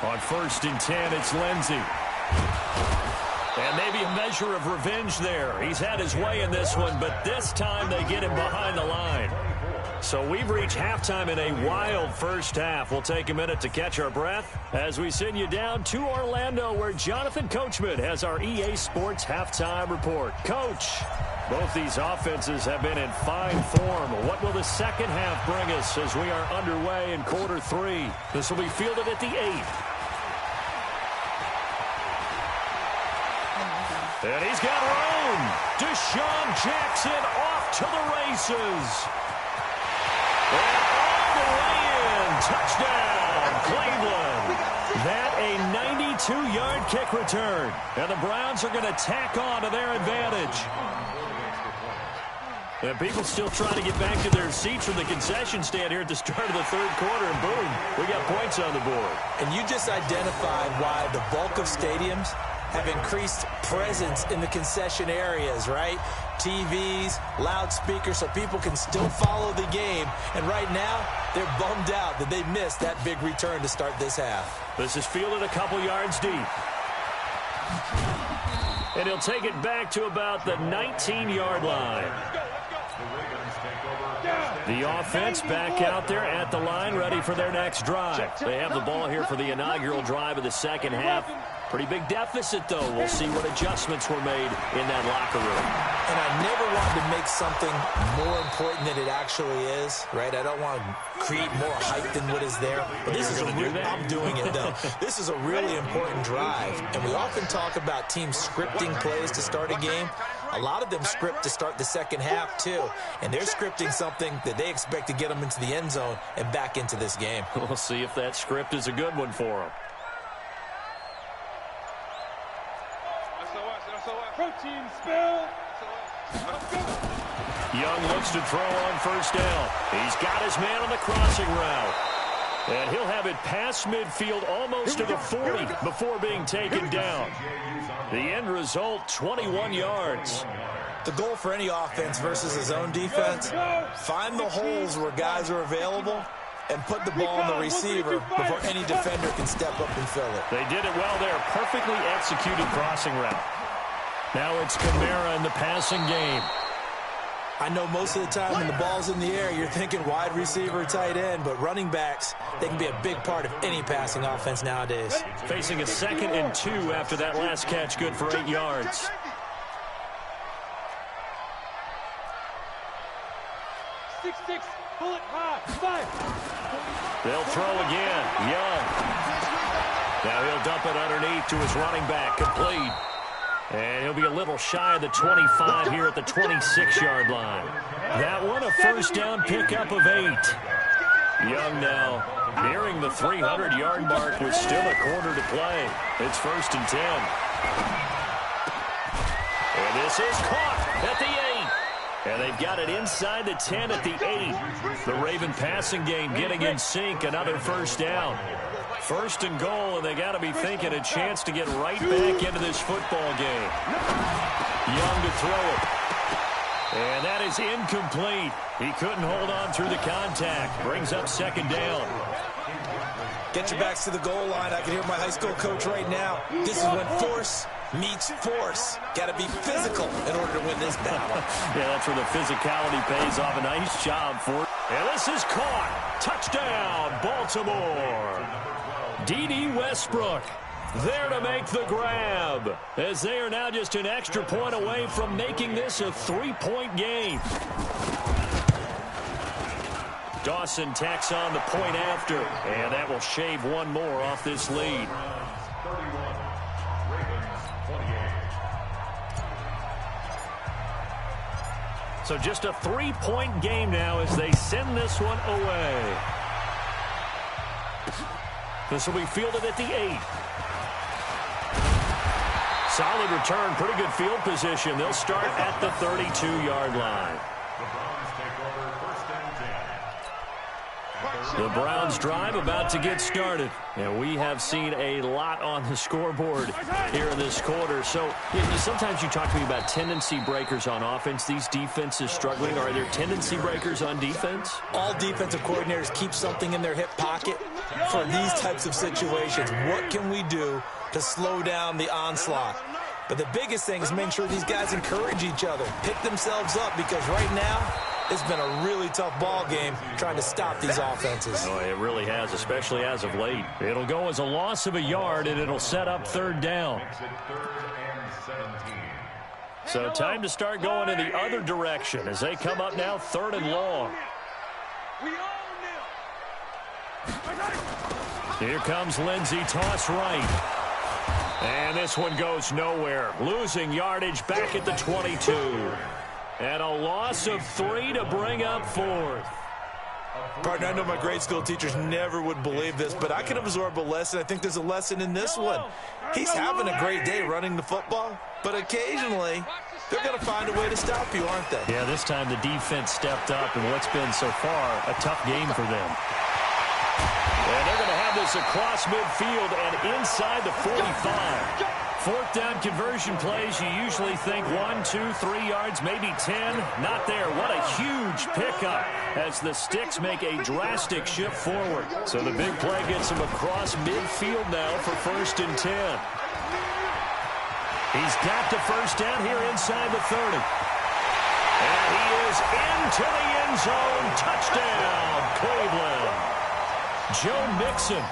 On 1st and 10, it's Lindsay. And maybe a measure of revenge there. He's had his way in this one, but this time they get him behind the line. So we've reached halftime in a wild first half. We'll take a minute to catch our breath as we send you down to Orlando, where Jonathan Coachman has our EA Sports halftime report. Coach, both these offenses have been in fine form. What will the second half bring us as we are underway in quarter 3? This will be fielded at the 8. And he's got room. Deshaun Jackson off to the races. And all the way in. Touchdown, Cleveland. That a 92-yard kick return. And the Browns are going to tack on to their advantage. And people still trying to get back to their seats from the concession stand here at the start of the 3rd quarter. And boom, we got points on the board. And you just identified why the bulk of stadiums have increased presence in the concession areas, right? TVs, loudspeakers, so people can still follow the game. And right now, they're bummed out that they missed that big return to start this half. This is fielded a couple yards deep. And he'll take it back to about the 19-yard line. The offense back out there at the line, ready for their next drive. They have the ball here for the inaugural drive of the second half. Pretty big deficit, though. We'll see what adjustments were made in that locker room. And I never wanted to make something more important than it actually is, right? I don't want to create more hype than what is there. But this is I'm doing it, though. This is a really important drive. And we often talk about teams scripting plays to start a game. A lot of them script to start the second half, too. And they're scripting something that they expect to get them into the end zone and back into this game. We'll see if that script is a good one for them. Protein spill. Young looks to throw on first down. He's got his man on the crossing route. And he'll have it past midfield almost to the 40 before being taken down. The end result, 21 yards. The goal for any offense versus his own defense, find the holes where guys are available and put the ball on the receiver before any defender can step up and fill it. They did it well there. Perfectly executed crossing route. Now it's Kamara in the passing game. I know most of the time when the ball's in the air, you're thinking wide receiver, tight end, but running backs, they can be a big part of any passing offense nowadays. Facing a 2nd and 2 after that last catch, good for 8 yards. Six, bullet high, 5. They'll throw again. Young. Now he'll dump it underneath to his running back, complete. And he'll be a little shy of the 25 here at the 26-yard line. That one a first down pickup of 8. Young now nearing the 300-yard mark with still a quarter to play. It's 1st and 10. And this is caught at the 8. And they've got it inside the 10 at the 8. The Raven passing game getting in sync. Another first down. 1st and goal, and they got to be thinking a chance to get right back into this football game. Young to throw it. And that is incomplete. He couldn't hold on through the contact. Brings up 2nd down. Get your backs to the goal line. I can hear my high school coach right now. This is when force meets force. Got to be physical in order to win this battle. Yeah, that's where the physicality pays off. A nice job for it. And this is caught. Touchdown, Baltimore. D.D. Westbrook there to make the grab, as they are now just an extra point away from making this a 3-point game. Dawson tacks on the point after, and that will shave one more off this lead. So just a 3-point game now as they send this one away. This will be fielded at the 8. Solid return, pretty good field position. They'll start at the 32-yard line. The Browns drive about to get started. And we have seen a lot on the scoreboard here in this quarter. So sometimes you talk to me about tendency breakers on offense. These defenses struggling. Are there tendency breakers on defense? All defensive coordinators keep something in their hip pocket for these types of situations. What can we do to slow down the onslaught? But the biggest thing is making sure these guys encourage each other, pick themselves up, because right now it's been a really tough ball game trying to stop these offenses. Oh, it really has, especially as of late. It'll go as a loss of a yard, and it'll set up 3rd down. So time to start going in the other direction as they come up now 3rd and long. Here comes Lindsey, toss right. And this one goes nowhere. Losing yardage back at the 22. And a loss of 3 to bring up 4th. Partner, I know my grade school teachers never would believe this, but I can absorb a lesson. I think there's a lesson in this one. He's having a great day running the football, but occasionally they're going to find a way to stop you, aren't they? Yeah, this time the defense stepped up in what's been so far a tough game for them. And they're going to have this across midfield and inside the 45. fourth down conversion plays, you usually think 1, 2, 3 yards, maybe 10. Not there. What a huge pickup as the Sticks make a drastic shift forward. So the big play gets him across midfield now for 1st and 10. He's got the first down here inside the 30. And he is into the end zone. Touchdown, Cleveland. Joe Mixon,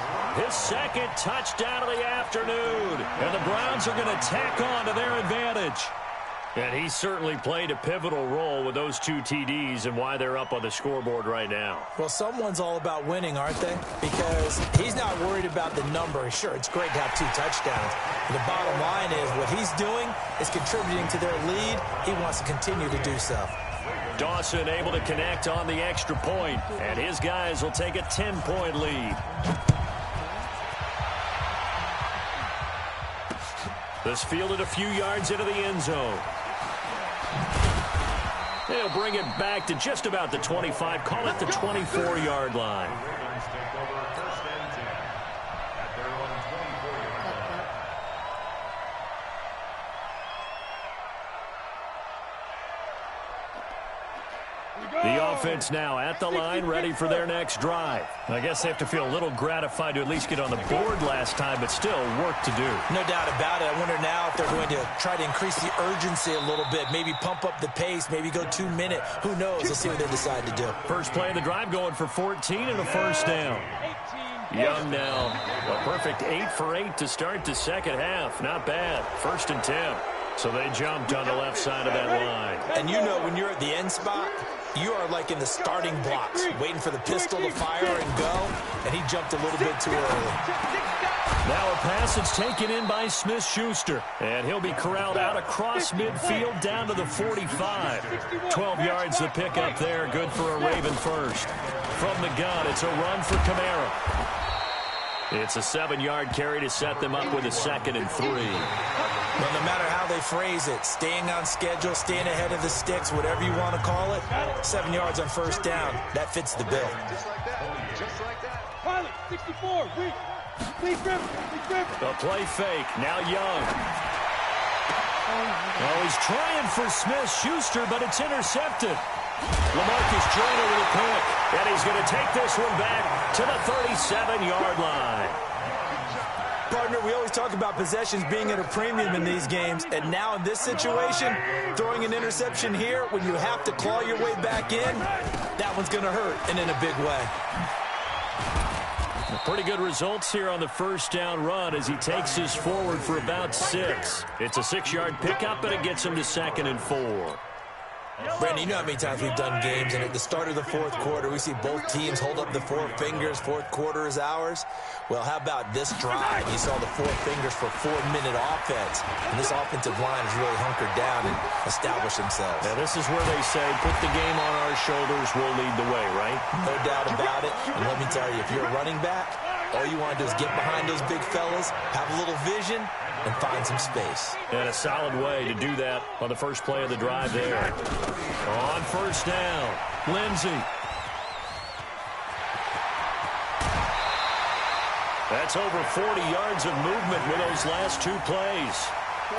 his second touchdown of the afternoon. And the Browns are going to tack on to their advantage. And he certainly played a pivotal role with those 2 TDs and why they're up on the scoreboard right now. Well, someone's all about winning, aren't they? Because he's not worried about the number. Sure, it's great to have 2 touchdowns. But the bottom line is what he's doing is contributing to their lead. He wants to continue to do so. Dawson able to connect on the extra point, and his guys will take a 10-point lead. This fielded a few yards into the end zone. They'll bring it back to just about the 25, call it the 24-yard line. The offense now at the line, ready for their next drive. I guess they have to feel a little gratified to at least get on the board last time, but still work to do. No doubt about it. I wonder now if they're going to try to increase the urgency a little bit, maybe pump up the pace, maybe go 2-minute. Who knows? Let's see what they decide to do. First play of the drive going for 14 and a first down. Young now, a perfect 8 for 8 to start the second half. Not bad. 1st and 10. So they jumped on the left side of that line. And you know when you're at the end spot, you are like in the starting blocks, waiting for the pistol to fire and go, and he jumped a little bit too early. Now a pass that's taken in by Smith-Schuster, and he'll be corralled out across midfield down to the 45. 12 yards the pickup there, good for a Raven first. From the gun, it's a run for Kamara. It's a 7-yard carry to set them up with a 2nd and 3. Well, no matter how they phrase it, staying on schedule, staying ahead of the Sticks, whatever you want to call it, 7 yards on first down, that fits the bill. Just like that. Pilot, 64, A play fake, now Young. Oh, he's trying for Smith-Schuster, but it's intercepted. LaMarcus Joyner with a pick, and he's going to take this one back to the 37-yard line. Partner, we always talk about possessions being at a premium in these games, and now in this situation, throwing an interception here when you have to claw your way back in, that one's going to hurt, and in a big way. Pretty good results here on the first down run as he takes this forward for about 6. It's a 6-yard pickup, and it gets him to 2nd and 4. Brandon, you know how many times we've done games, and at the start of the fourth quarter, we see both teams hold up the 4 fingers, fourth quarter is ours. Well, how about this drive? You saw the 4 fingers for 4-minute offense, and this offensive line has really hunkered down and established themselves. Now, this is where they say, put the game on our shoulders, we'll lead the way, right? No doubt about it, and let me tell you, if you're a running back, all you want to do is get behind those big fellas, have a little vision, and find some space. And a solid way to do that on the first play of the drive there. On first down, Lindsey. That's over 40 yards of movement with those last 2 plays.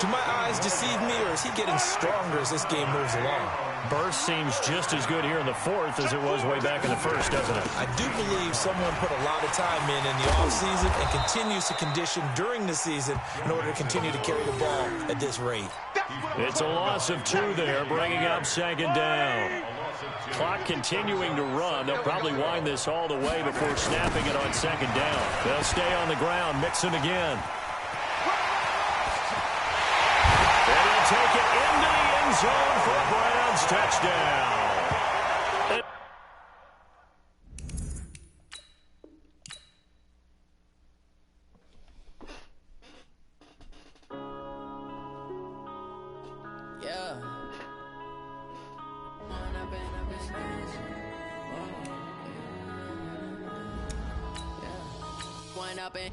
Do my eyes deceive me, or is he getting stronger as this game moves along? Burst seems just as good here in the fourth as it was way back in the first, doesn't it? I do believe someone put a lot of time in the offseason and continues to condition during the season in order to continue to carry the ball at this rate. It's a loss of 2 there, bringing up 2nd down. Clock continuing to run. They'll probably wind this all the way before snapping it on 2nd down. They'll stay on the ground, Mixon again. And he'll take it into the end zone for a Browns touchdown.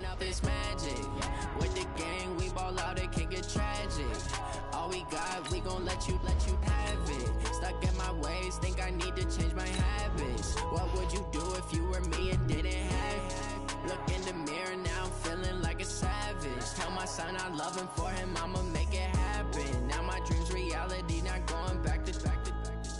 Up this magic with the gang, we ball out, it can get tragic. All we got, we gon' let you have it. Stuck in my ways, think I need to change my habits. What would you do if you were me and didn't have it? Look in the mirror now, I'm feeling like a savage. Tell my son not loving for him, I'ma make it happen. Now my dream's reality, not going back to.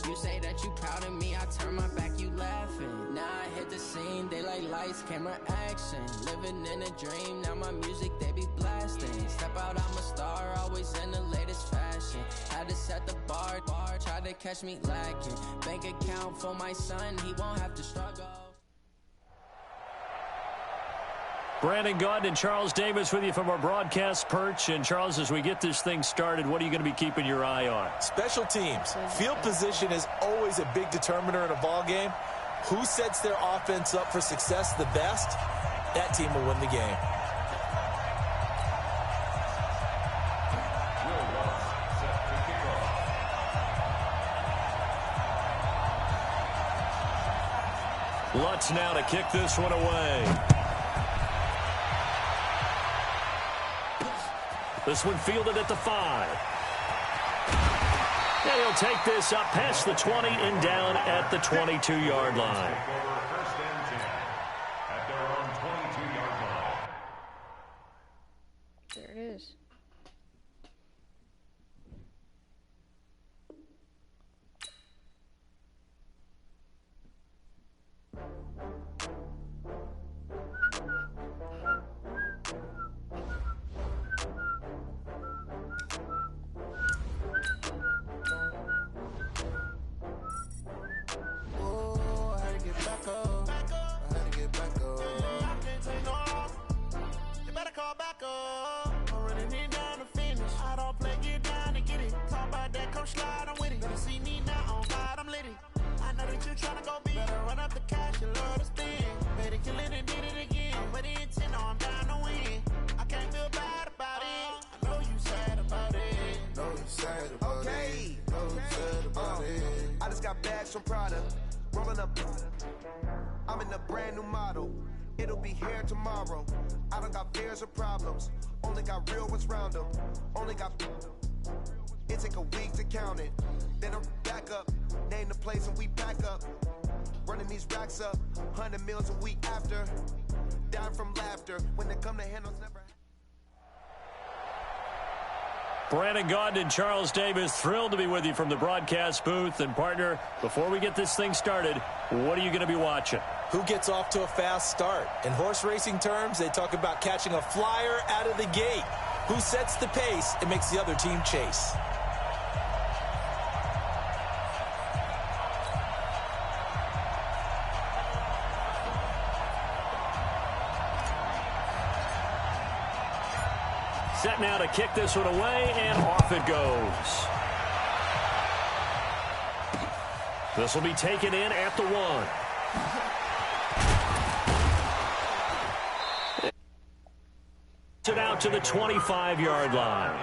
You say that you proud of me, I turn my back, you laughing. Now I hit the scene, they like lights, camera, action. Living in a dream, now my music, they be blasting. Step out, I'm a star, always in the latest fashion. Had to set the bar, try to catch me lacking. Bank account for my son, he won't have to struggle. Brandon Gaudin and Charles Davis with you from our broadcast perch. And, Charles, as we get this thing started, what are you going to be keeping your eye on? Special teams. Field position is always a big determiner in a ball game. Who sets their offense up for success the best, that team will win the game. Lutz now to kick this one away. This one fielded at the 5. And he'll take this up past the 20 and down at the 22-yard line. There it is. I'm in a brand new model. It'll be here tomorrow. I don't got fears or problems. Only got real ones round them. Only got. It take a week to count it. Then I'm back up. Name the place and we pack up. Running these racks up. 100 meals a week after. Down from laughter. When they come to handles never. Brandon Gaudin and Charles Davis, thrilled to be with you from the broadcast booth. And, partner, before we get this thing started, what are you going to be watching? Who gets off to a fast start? In horse racing terms, they talk about catching a flyer out of the gate. Who sets the pace and makes the other team chase? Set now to kick this one away, and off it goes. This will be taken in at the 1. It out to the 25-yard line.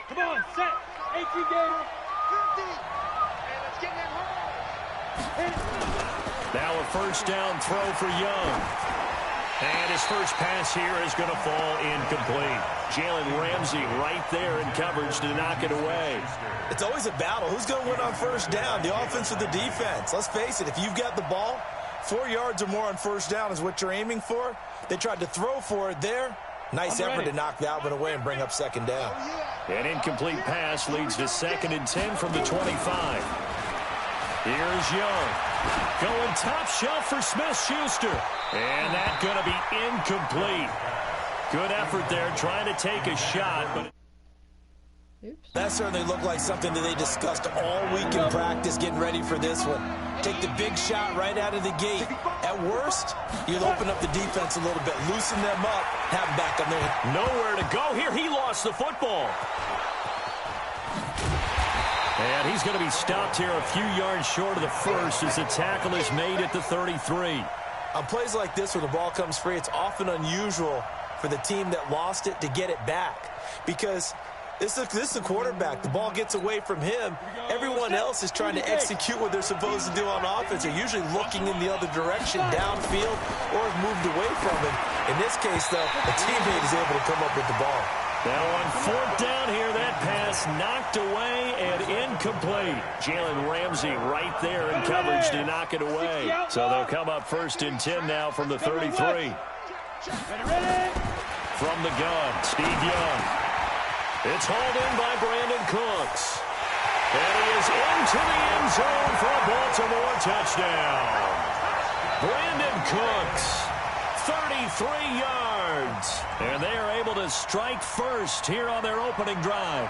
Come on, set. 18 gator. 50. And let's get that home. Now a first down throw for Young. And his first pass here is going to fall incomplete. Jalen Ramsey right there in coverage to knock it away. It's always a battle. Who's going to win on first down, the offense or the defense? Let's face it, if you've got the ball, 4 yards or more on first down is what you're aiming for. They tried to throw for it there. Nice effort to knock that one away and bring up second down. An incomplete pass leads to 2nd and 10 from the 25. Here's Young. Going top shelf for Smith-Schuster. And that's going to be incomplete. Good effort there trying to take a shot. But that certainly looked like something that they discussed all week in practice getting ready for this one. Take the big shot right out of the gate. At worst, you'll open up the defense a little bit, loosen them up, have them back on their head. Nowhere to go here. He lost the football. And he's going to be stopped here a few yards short of the first as the tackle is made at the 33. On plays like this where the ball comes free, it's often unusual for the team that lost it to get it back. Because this is the quarterback. The ball gets away from him. Everyone else is trying to execute what they're supposed to do on offense. They're usually looking in the other direction, downfield, or have moved away from him. In this case, though, a teammate is able to come up with the ball. Now on 4th down here, that pass knocked away and incomplete. Jalen Ramsey right there in coverage to knock it away. So they'll come up 1st and 10 now from the 33. From the gun, Steve Young. It's hauled in by Brandon Cooks. And he is into the end zone for a Baltimore touchdown. Brandon Cooks, 33 yards. And they are able to strike first here on their opening drive.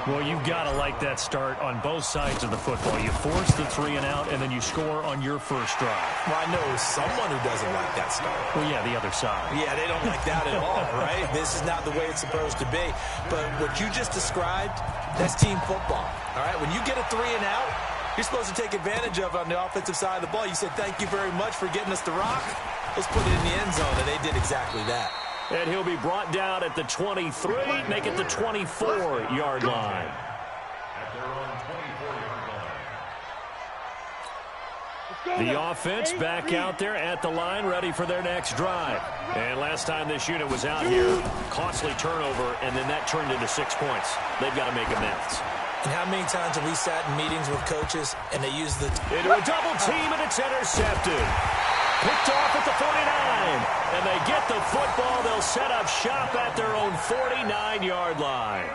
Well, you've got to like that start on both sides of the football. You force the 3 and out, and then you score on your first drive. Well, I know someone who doesn't like that start. Well, yeah, the other side. Yeah, they don't like that at all, right? This is not the way it's supposed to be. But what you just described, that's team football, all right? When you get a 3 and out, you're supposed to take advantage of it on the offensive side of the ball. You said, thank you very much for getting us the rock. Let's put it in the end zone, and they did exactly that. And he'll be brought down at the 23, make it the 24-yard line. The offense back out there at the line, ready for their next drive. And last time this unit was out here, costly turnover, and then that turned into 6 points. They've got to make amends. And how many times have we sat in meetings with coaches, and they use the... Into a double team, and it's intercepted. Picked off at the 49, and they get the football. They'll set up shop at their own 49-yard line.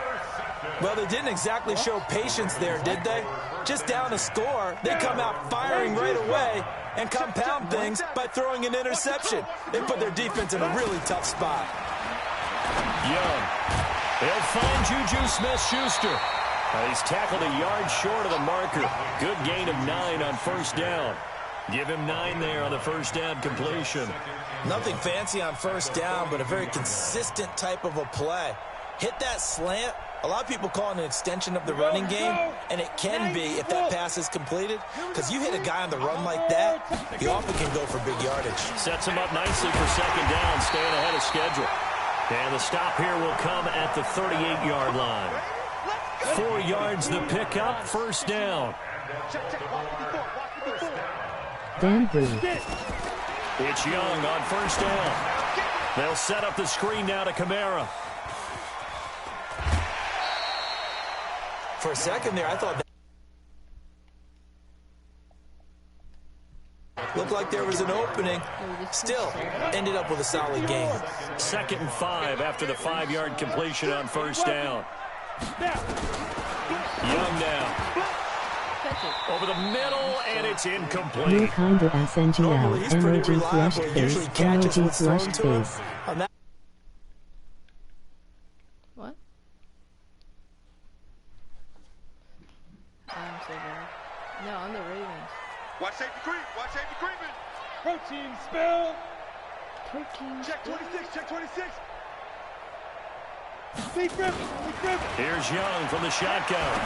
Well, they didn't exactly show patience there, did they? Just down a score, they come out firing right away and compound things by throwing an interception. They put their defense in a really tough spot. Young. They'll find Juju Smith-Schuster. He's tackled a yard short of the marker. Good gain of 9 on 1st down. Give him 9 there on the 1st down completion. Nothing fancy on 1st down, but a very consistent type of a play. Hit that slant. A lot of people call it an extension of the running game, and it can be if that pass is completed, because you hit a guy on the run like that, he often can go for big yardage. Sets him up nicely for 2nd down, staying ahead of schedule. And the stop here will come at the 38-yard line. 4 yards the pickup, 1st down. It's Young on 1st down. They'll set up the screen now to Kamara. For a second there, I thought that looked like there was an opening. Still, ended up with a solid game. 2nd and 5 after the 5-yard completion on 1st down. Young now. Over the middle, and it's incomplete. New kind of SNGL, emoji flushed face, emoji flushed face. What? I'm so bad. No, I'm the Ravens. Watch safety creep. Watch safety creeping. Protein spill. Protein Check 26. Check 26. Deep ribbon. Deep ribbon. Here's Young from the shotgun.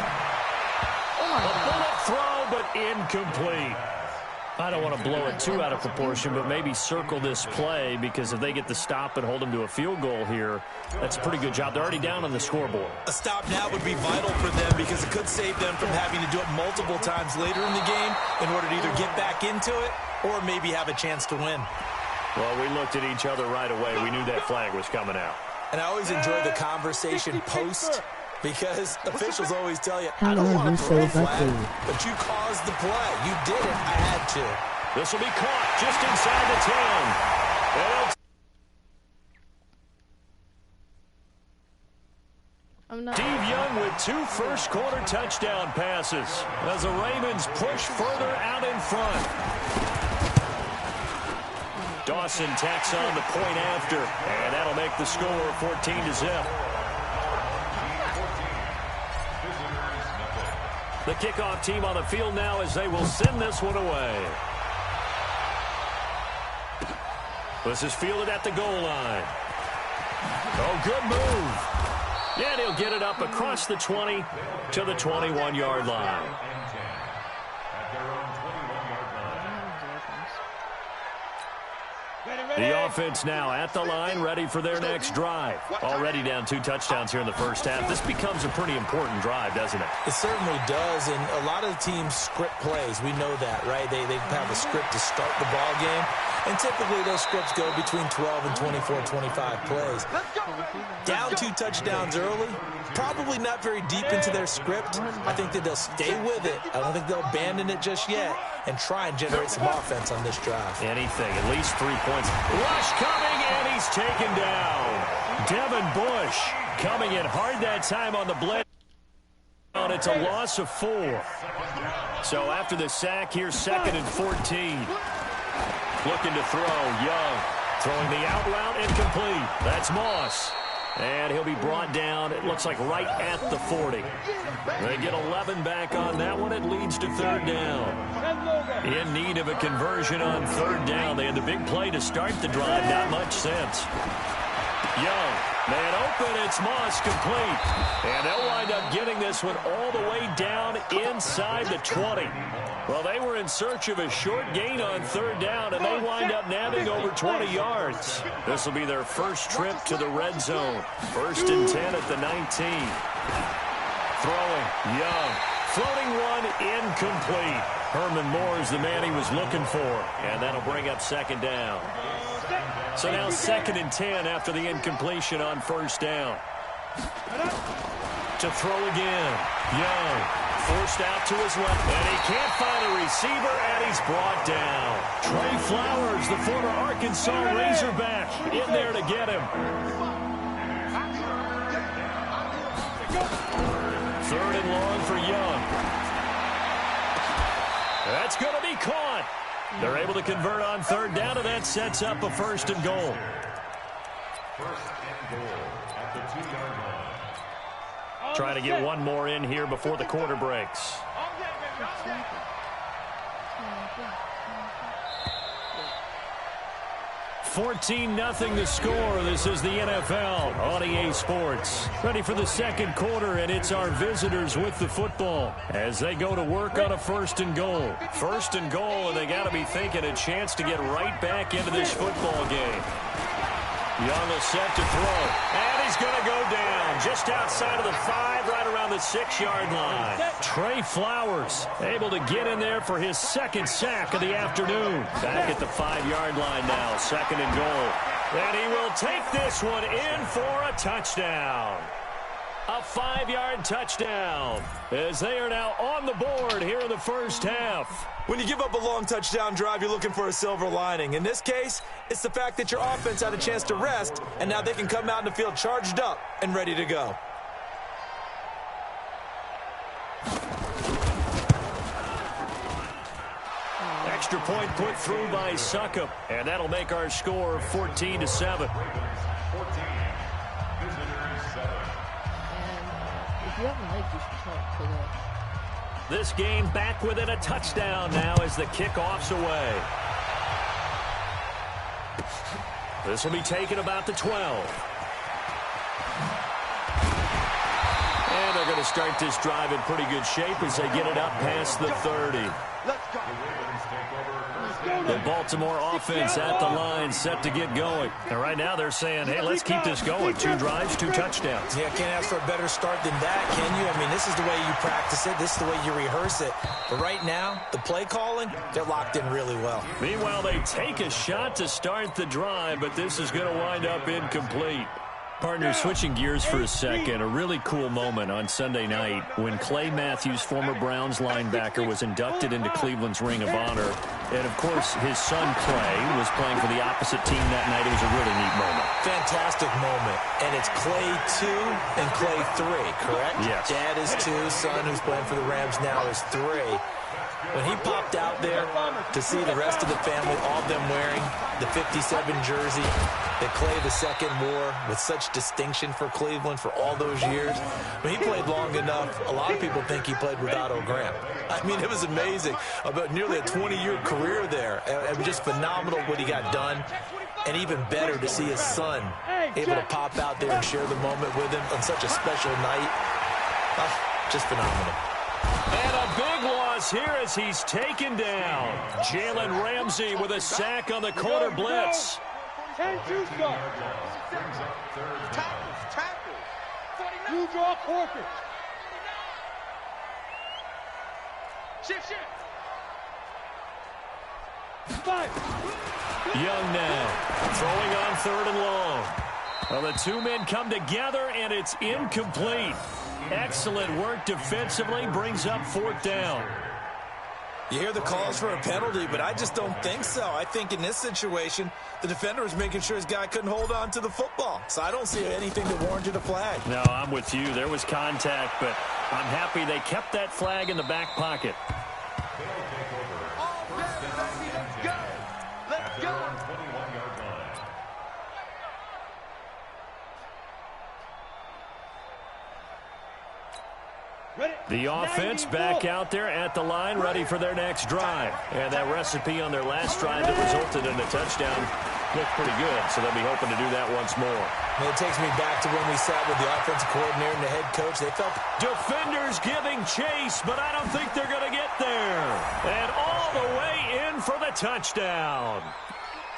Oh my A God. bullet throw, but incomplete. I don't want to blow it too out of proportion, but maybe circle this play, because if they get the stop and hold them to a field goal here, that's a pretty good job. They're already down on the scoreboard. A stop now would be vital for them, because it could save them from having to do it multiple times later in the game in order to either get back into it or maybe have a chance to win. Well, we looked at each other right away. We knew that flag was coming out. And I always enjoy the conversation post, because officials always tell you, I How don't are want you to throw so a flag, lucky? but you caused the play. You did it. I had to. This will be caught just inside the 10. I'm not. Steve Young with 2 first-quarter touchdown passes as the Ravens push further out in front. Dawson tacks on the point after, and that'll make the score 14-0. The kickoff team on the field now as they will send this one away. This is fielded at the goal line. Oh, good move. And he'll get it up across the 20 to the 21-yard line. Ready, The offense now at the line, ready for their next drive. Already down 2 touchdowns here in the first half. This becomes a pretty important drive, doesn't it? It certainly does, and a lot of the teams script plays. We know that, right? They have a script to start the ball game, and typically those scripts go between 12 and 24, 25 plays. Down 2 touchdowns early, probably not very deep into their script. I think that they'll stay with it. I don't think they'll abandon it just yet and try and generate some offense on this drive. Anything, at least 3 points. Rush coming, and he's taken down. Devin Bush coming in hard that time on the blitz. It's a loss of 4. So after the sack, here's 2nd and 14. Looking to throw, Young. Throwing the out route, incomplete. That's Moss. And he'll be brought down, it looks like right at the 40. They get 11 back on that one. It leads to 3rd down. In need of a conversion on 3rd down. They had the big play to start the drive. Not much sense. Young, man open, it's Moss, complete. And they'll wind up getting this one all the way down inside the 20. Well, they were in search of a short gain on 3rd down, and they wind up nabbing over 20 yards. This will be their first trip to the red zone. 1st and 10 at the 19. Throwing, Young. Floating one, incomplete. Herman Moore's the man he was looking for, and that'll bring up 2nd down. So now 2nd and 10 after the incompletion on 1st down. To throw again. Young forced out to his left, and he can't find a receiver, and he's brought down. Trey Flowers, the former Arkansas Razorback, in there to get him. 3rd and long for Young. That's going to be caught. They're able to convert on 3rd down, and that sets up a 1st and goal. 1st and goal at the 2-yard line. Trying to get one more in here before the quarter breaks. 14-0 the score. This is the NFL on EA Sports. Ready for the 2nd quarter, and it's our visitors with the football as they go to work on a 1st and goal. 1st and goal, and they got to be thinking a chance to get right back into this football game. Young is set to throw, and he's going to go down just outside of the 5, right around the 6-yard line. Trey Flowers able to get in there for his 2nd sack of the afternoon. Back at the 5-yard line now, 2nd and goal. And he will take this one in for a touchdown. A 5-yard touchdown as they are now on the board here in the first half. When you give up a long touchdown drive, you're looking for a silver lining. In this case, it's the fact that your offense had a chance to rest, and now they can come out in the field charged up and ready to go. Extra point put through by Succop, and that'll make our score 14-7. This game back within a touchdown now as the kickoff's away. This will be taken about the 12. And they're going to start this drive in pretty good shape as they get it up past the 30. The Baltimore offense at the line, set to get going. And right now they're saying, hey, let's keep this going. 2 drives, 2 touchdowns. Yeah, can't ask for a better start than that, can you? I mean, this is the way you practice it. This is the way you rehearse it. But right now, the play calling, they're locked in really well. Meanwhile, they take a shot to start the drive, but this is going to wind up incomplete. Partner, switching gears for a second, a really cool moment on Sunday night when Clay Matthews, former Browns linebacker, was inducted into Cleveland's Ring of Honor. And, of course, his son, Clay, was playing for the opposite team that night. It was a really neat moment. Fantastic moment. And it's Clay 2 and Clay 3, correct? Yes. Dad is 2, son who's playing for the Rams now is 3. When he popped out there to see the rest of the family, all of them wearing the 57 jersey that Clay II wore with such distinction for Cleveland for all those years. When he played long enough, a lot of people think he played with Otto Graham. I mean, it was amazing. About nearly a 20-year career there. It was just phenomenal what he got done. And even better to see his son able to pop out there and share the moment with him on such a special night. Just phenomenal. And a big loss here as he's taken down. Jalen Ramsey with a sack on the corner blitz. 10 to start. Tackle. You draw quarter. Shift. Five. Young now, throwing on 3rd and long. Well, the two men come together, and it's incomplete. Excellent work defensively, brings up 4th down. You hear the calls for a penalty, but I just don't think so. I think in this situation, the defender was making sure his guy couldn't hold on to the football. So I don't see anything that warranted a flag. No, I'm with you. There was contact, but I'm happy they kept that flag in the back pocket. The offense back out there at the line, ready for their next drive. And that recipe on their last drive that resulted in a touchdown looked pretty good, so they'll be hoping to do that once more. Well, it takes me back to when we sat with the offensive coordinator and the head coach. They felt defenders giving chase, but I don't think they're going to get there. And all the way in for the touchdown.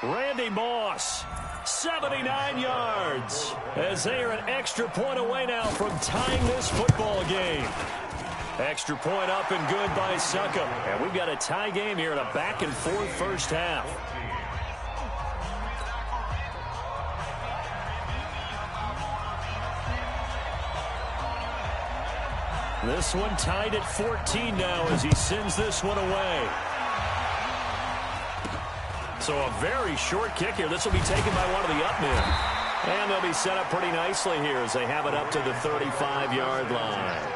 Randy Moss, 79 yards, as they are an extra point away now from tying this football game. Extra point up and good by Succop. And we've got a tie game here in a back-and-forth first half. This one tied at 14 now as he sends this one away. So a very short kick here. This will be taken by one of the up men. And they'll be set up pretty nicely here as they have it up to the 35-yard line.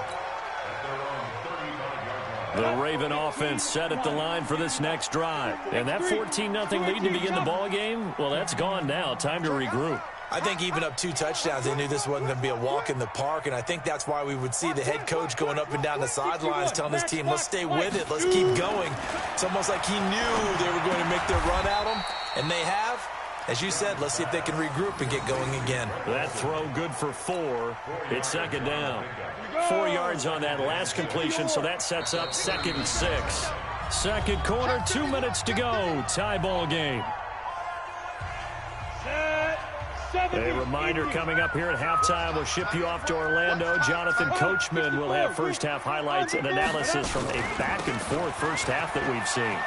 The Raven offense set at the line for this next drive. And that 14-0 lead to begin the ball game, well, that's gone now. Time to regroup. I think even up 2 touchdowns, they knew this wasn't going to be a walk in the park, and I think that's why we would see the head coach going up and down the sidelines telling his team, let's stay with it, let's keep going. It's almost like he knew they were going to make their run at him, and they have. As you said, let's see if they can regroup and get going again. That throw good for 4. It's 2nd down. 4 yards on that last completion, so that sets up 2nd and 6. Second quarter, 2 minutes to go. Tie ball game. A reminder coming up here at halftime. We'll ship you off to Orlando. Jonathan Coachman will have first half highlights and analysis from a back-and-forth first half that we've seen.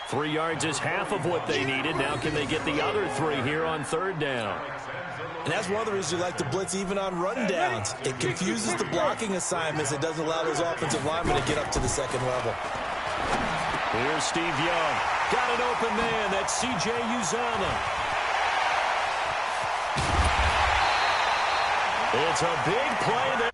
3 yards is half of what they needed. Now can they get the other 3 here on 3rd down? And that's one of the reasons you like to blitz even on run downs. It confuses the blocking assignments. It doesn't allow those offensive linemen to get up to the second level. Here's Steve Young. Got an open man. That's C.J. Uzomah. It's a big play there.